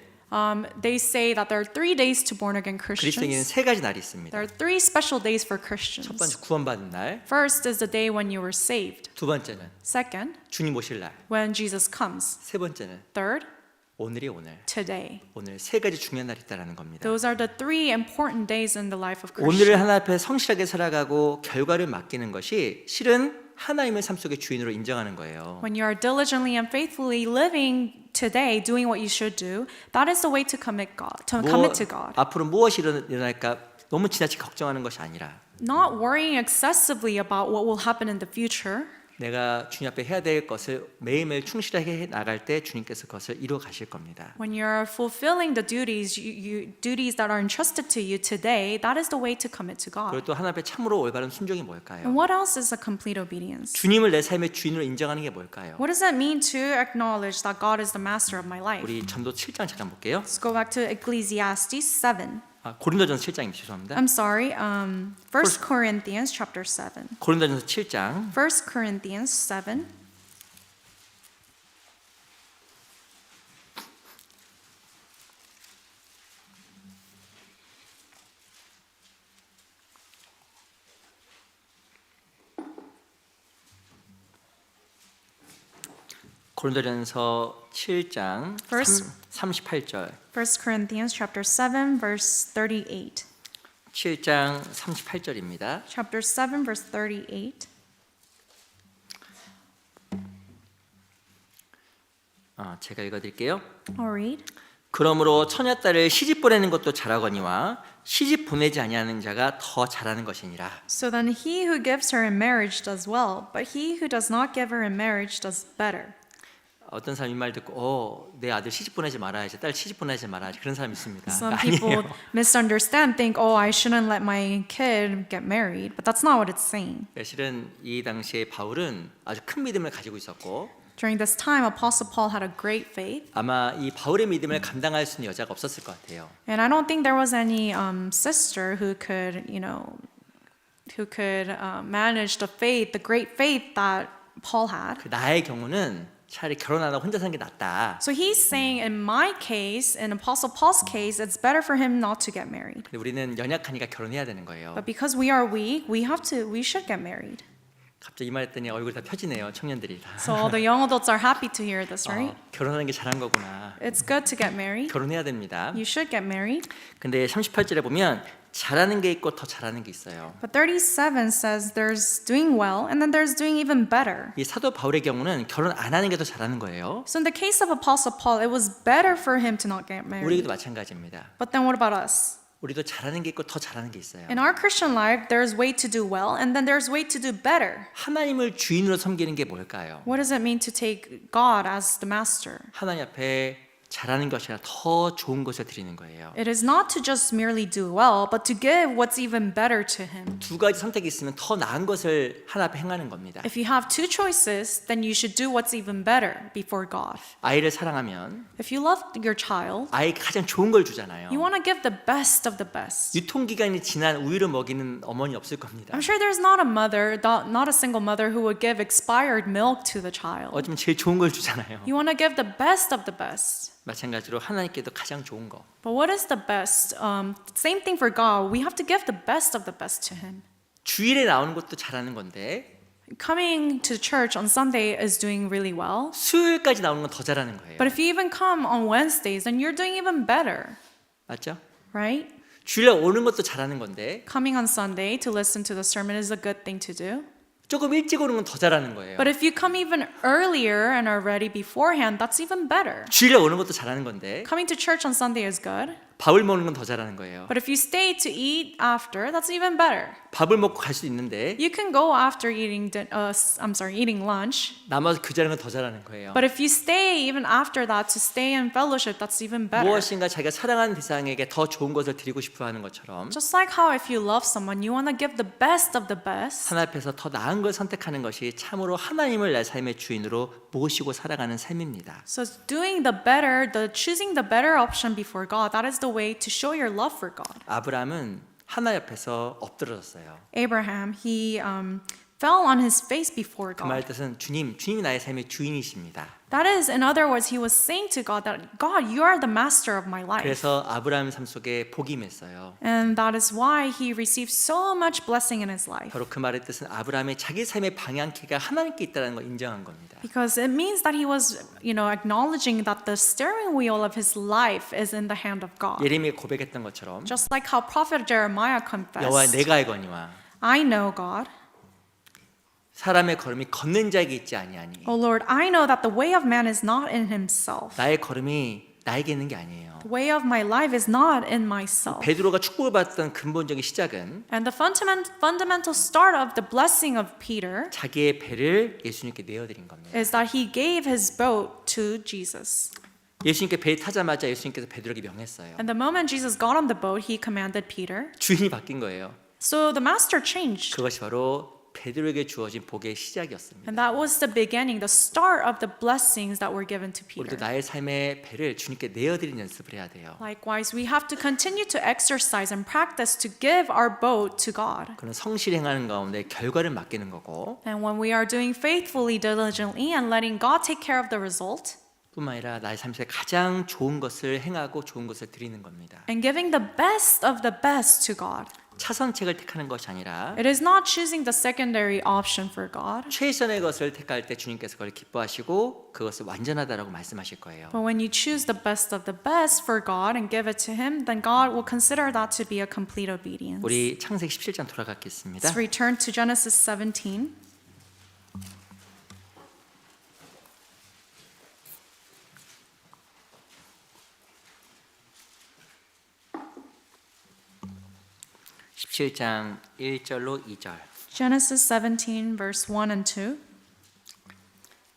They say that there are 3 days to born again 그리스도에게는 Christians. 3가지 날이 있습니다. There are 3 special days for 첫 Christians. 번째 구원받은 날, First is the day when you were saved. 두 번째는 Second, 주님 오실 날, when Jesus comes. 세 번째는 Third, 오늘이 오늘. today. 오늘 3가지 중요한 날이 있다라는 겁니다. Those are the 3 important days in the life of 오늘을 Christians. 하나님 앞에 성실하게 살아가고 결과를 맡기는 것이 실은 하나님의 삶 속의 주인으로 인정하는 거예요. When you are diligently and faithfully living today, doing what you should do, that is the way to commit to God. 앞으로 무엇이 일어날까 너무 지나치게 걱정하는 것이 아니라 Not worrying excessively about what will happen in the future. 내가 주님 앞에 해야 될 것을 매일매일 충실하게 해 나갈 때 주님께서 그것을 이루어 가실 겁니다. When you're fulfilling the duties, duties that are entrusted to you today, that is the way to commit to God. 그리고 또 하나님 앞에 참으로 올바른 순종이 And 뭘까요? what else is a complete obedience? 주님을 내 삶의 주인으로 인정하는 게 뭘까요? What does that mean to acknowledge that God is the master of my life? 우리 전도 7장 잠깐 볼게요. Let's go back to Ecclesiastes 7. 고린도전서 7장입니다. 죄송합니다. I'm sorry, 1 Corinthians chapter 7. 고린도전서 7장 1 Corinthians 7. 고린도전서 7장 First- 38절 1 Corinthians chapter 7 verse 38. 7장 38절입니다. Chapter 7 verse 38. 제가 읽어드릴게요. I'll read. 그러므로 처녀딸을 시집 보내는 것도 잘하거니와 시집 보내지 아니하는 자가 더 잘하는 것이니라. So then he who gives her in marriage does well, but he who does not give her in marriage does better. 어떤 사람이 이 말 듣고 내 아들 시집 보내지 말아야지, 딸 시집 보내지 말아야지, 그런 사람이 있습니다. Some people 아니에요. misunderstand, think, oh, I shouldn't let my kid get married, but that's not what it's saying. 실은 이 당시에 바울은 아주 큰 믿음을 가지고 있었고 During this time, Apostle Paul had a great faith, 아마 이 바울의 믿음을 감당할 수 있는 여자가 없었을 것 같아요. and I don't think there was any sister who could, manage the faith, the great faith that Paul had. 그 나의 경우는 차라리 결혼하다 혼자 사는 게 낫다. So he's saying, in my case, in Apostle Paul's case, it's better for him not to get married. 근데 우리는 연약하니까 결혼해야 되는 거예요. But because we are weak, we should get married. 갑자기 이 말했더니 얼굴이 다 펴지네요, 청년들이 다. So all the young adults are happy to hear this, right? 결혼하는 게 잘한 거구나. It's good to get married. 결혼해야 됩니다. You should get married. 근데 38절에 보면 잘하는 게 있고 더 잘하는 게 있어요. But 37 says there's doing well and then there's doing even better. 이 사도 바울의 경우는 결혼 안 하는 게 더 잘하는 거예요. So in the case of Apostle Paul, it was better for him to not get married. 우리에게도 마찬가지입니다. But then what about us? 우리도 잘하는 게 있고 더 잘하는 게 있어요. In our Christian life, there's way to do well and then there's way to do better. 하나님을 주인으로 섬기는 게 뭘까요? What does it mean to take God as the master? 하나님 앞에 잘하는 것이 아니라 더 좋은 것을 드리는 거예요. It is not to just merely do well, but to give what's even better to him. 두 가지 선택이 있으면 더 나은 것을 하나 앞에 행하는 겁니다. If you have two choices, then you should do what's even better before God. 아이를 사랑하면 If you love your child, 아이에게 가장 좋은 걸 주잖아요. you want to give the best of the best. 유통기간이 지난 우유를 먹이는 어머니 없을 겁니다. I'm sure there's not a single mother who would give expired milk to the child. 어쩌면 제일 좋은 걸 주잖아요. You want to give the best of the best. 마찬가지로 하나님께도 가장 좋은 거. But what is the best? Same thing for God. We have to give the best of the best to Him. 주일에 나오는 것도 잘하는 건데 Coming to church on Sunday is doing really well. 수요일까지 나오는 건 더 잘하는 거예요. But if you even come on Wednesdays, then you're doing even better, 맞죠? right? 주일에 오는 것도 잘하는 건데 Coming on Sunday to listen to the sermon is a good thing to do. 조금 일찍 오는 건 더 잘하는 거예요. But if you come even earlier and are ready beforehand, that's even better. 주일에 오는 것도 잘하는 건데 Coming to church on Sunday is good. 밥을 먹는 건 더 잘하는 거예요. But if you stay to eat after, that's even better. 밥을 먹고 갈 수 있는데 You can go after eating lunch. 남아서 교제하는 건 더 잘하는 거예요. But if you stay even after that to stay in fellowship, that's even better. 무엇인가 자기가 사랑하는 대상에게 더 좋은 것을 드리고 싶어 하는 것처럼 Just like how if you love someone, you want to give the best of the best. 하나님 앞에서 더 나은 걸 선택하는 것이 참으로 하나님을 내 삶의 주인으로 모시고 살아가는 삶입니다. So choosing the better option before God, that is the way to show your love for God. 아브라함은 하나님 앞에서 엎드러졌어요. Abraham, he fell on his face before 그 말의 God. 뜻은 주님이 나의 삶의 주인이십니다. That is, in other words, he was saying to God that, God, you are the master of my life. 그래서 아브라함의 삶 속에 복이 임했어요. And that is why he received so much blessing in his life. 바로 그 말의 뜻은 아브라함의 자기 삶의 방향키가 하나님께 있다는 걸 인정한 겁니다. Because it means that he was, acknowledging that the steering wheel of his life is in the hand of God. 예레미야가 고백했던 것처럼 Just like how prophet Jeremiah 여호와 confessed, 내가 알거니와 I know God. 사람의 걸음이 걷는 자에게 있지 아니하니 Oh Lord, I know that the way of man is not in himself. 나의 걸음이 나에게 있는 게 아니에요. The way of my life is not in myself. 베드로가 축복을 받았던 근본적인 시작은 And the fundamental start of the blessing of Peter 자기의 배를 예수님께 내어드린 겁니다. is that he gave his boat to Jesus. 예수님께 배에 타자마자 예수님께서 베드로에게 명했어요. And the moment Jesus got on the boat, he commanded Peter. 주인이 바뀐 거예요. So the master changed. 그것이 바로 베드로에게 주어진 복의 시작이었습니다. And that was the beginning, the start of the blessings that were given to 우리도 Peter. 나의 삶의 배를 주님께 내어드리는 연습을 해야 돼요. Likewise, we have to continue to exercise and practice to give our boat to God. 그는 성실히 행하는 가운데 결과를 맡기는 거고 And when we are doing faithfully, diligently, and letting God take care of the result, 뿐만 아니라 나의 삶에서 가장 좋은 것을 행하고 좋은 것을 드리는 겁니다. and giving the best of the best to God. 차선책을 택하는 것이 아니라 It is not choosing the secondary option for God. 최선의 것을 택할 때 주님께서 그걸 기뻐하시고 그것을 완전하다라고 말씀하실 거예요. But when you choose the best of the best for God and give it to Him, then God will consider that to be a complete obedience. 우리 창세기 17장 돌아가겠습니다. Let's return to Genesis 17. 17장 1절로 2절 Genesis 17, verse 1 and 2.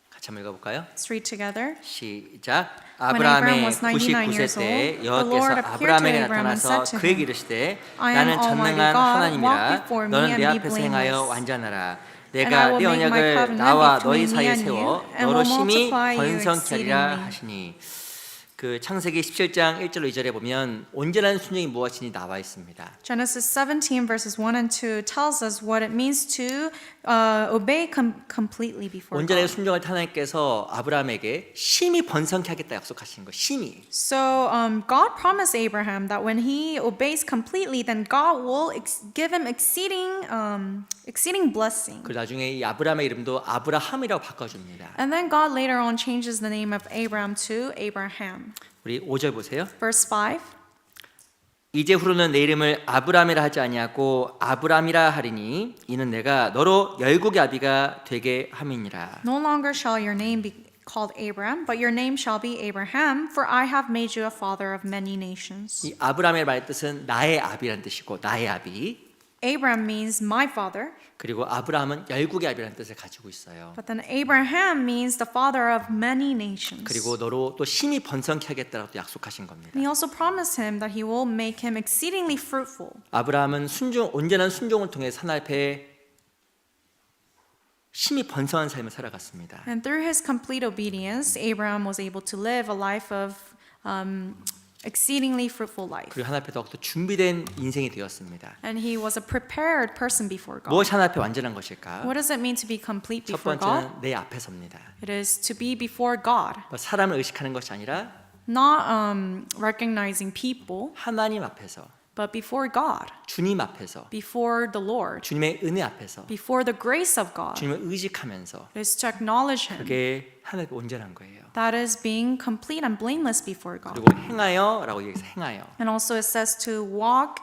같이 한번 읽어볼까요? Let's read together. 시작. When Abram 아브라함의 was 99 years 99세 때 old, the Lord 여호와께서 appeared to 아브라함에게 Abram and 나타나서 said to 그에게 him, 이르시되 I am 나는 Almighty 전능한 God, 하나님이라 walk before me 너는 and 내 be 앞에서 행하여 blameless. 완전하라 And I 내가 will 네 make my 언약을 covenant 나와 between 너희 me 사이에 and 세워 you, and 너로 will 심히 multiply you 번성케 하리라 exceedingly. 하시니 그 창세기 17장 1절로 2절에 보면 온전한 순종이 무엇인지 나와 있습니다. Genesis 17, verses 1 and 2 tells us what it means to obey completely before 온전하게 God. 순종할 때 하나님께서 아브라함에게 심히 번성케 하겠다 약속하신 거 심히. So God promised Abraham that when he obeys completely, then God will give him exceeding blessing. 그 나중에 이 아브라함의 이름도 아브라함이라고 바꿔줍니다. And then God later on changes the name of Abraham to Abraham. 우리 5절 보세요. Verse 5. 이제 후로는 내 이름을 아브라함이라 하지 아니하고 아브람이라 하리니 이는 내가 너로 열국의 아비가 되게 함이니라. No longer shall your name be called Abram, but your name shall be Abraham, for I have made you a father of many nations. 이 아브라함의 말 뜻은 나의 아비라는 뜻이고 나의 아비. Abram means my father, 그리고 아브라함은 열국의 아비라는 뜻을 가지고 있어요. but then Abraham means the father of many nations. 그리고 너로 또 심히 번성케 하겠다라고 또 약속하신 겁니다. And he also promised him that he will make him exceedingly fruitful. 아브라함은 온전한 순종을 통해 하나님 앞에 심히 번성한 삶을 살아갔습니다. And through his complete obedience, Abraham was able to live a life of exceedingly fruitful life. 그리고 하나님 앞에 더욱더 준비된 인생이 되었습니다. And he was a prepared person before God. 무엇이 하나님 앞에 완전한 것일까? What does it mean to be complete 첫 before God? 번째는 내 앞에 섭니다. It is to be before God, 사람을 의식하는 것이 아니라 not recognizing people, 하나님 앞에서, but before God, 주님 앞에서, before the Lord, 주님의 은혜 앞에서, before the grace of God. 주님을 의식하면서 It is to acknowledge Him. 그게 하나님 앞에 온전한 거예요. That is being complete and blameless before God. 그리고 행하여라고 얘기해서 행하여. And also it says to walk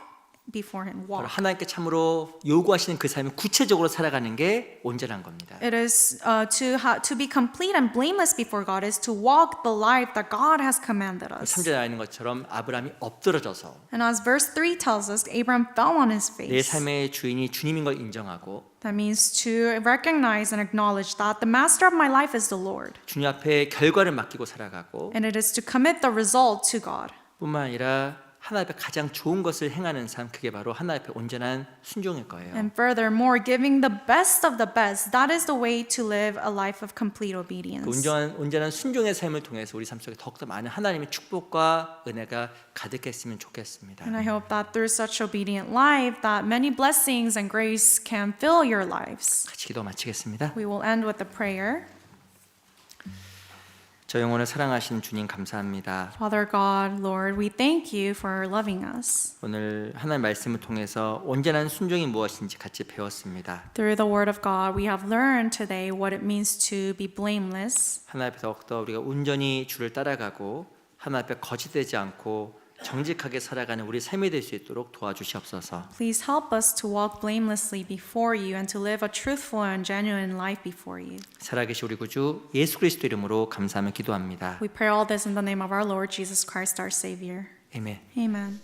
before Him. 바로 Walk. 하나님께 참으로 요구하시는 그 삶을 구체적으로 살아가는 게 온전한 겁니다. It is to be complete and blameless before God is to walk the life that God has commanded us. 3절에 나와 있는 것처럼 아브라함이 엎드러져서 And as verse 3 tells us, Abraham fell on his 내 face. 삶의 주인이 주님인 걸 인정하고 That means to recognize and acknowledge that the master of my life is the Lord. 주님 앞에 결과를 맡기고 살아가고 And it is to commit the result to God. 뿐만 아니라 하나님 앞에 가장 좋은 것을 행하는 삶 그게 바로 하나님 앞에 온전한 순종일 거예요. And furthermore, giving the best of the best. That is the way to live a life of complete 그 obedience. 온전한 순종의 삶을 통해서 우리 삶 속에 더욱더 많은 하나님의 축복과 은혜가 가득했으면 좋겠습니다. And I hope that through such obedient life that many blessings and grace can fill your lives. 같이 기도 마치겠습니다. We will end with a prayer. 저 영혼을 사랑하시는 주님 감사합니다. Father God, Lord, we thank you for loving us. 오늘 하나님 말씀을 통해서 온전한 순종이 무엇인지 같이 배웠습니다. Through the word of God, we have learned today what it means to be blameless. 하나님 앞에 더욱더 우리가 온전히 주를 따라가고 하나님 앞에 거짓되지 않고 정직하게 살아가는 우리 삶이 될 수 있도록 도와주시옵소서. Please help us to walk blamelessly before you and to live a truthful and genuine life before you. 살아계신 우리 구주 예수 그리스도 이름으로 감사하며 기도합니다. We pray all this in the name of our Lord Jesus Christ, our Savior. 아멘. Amen.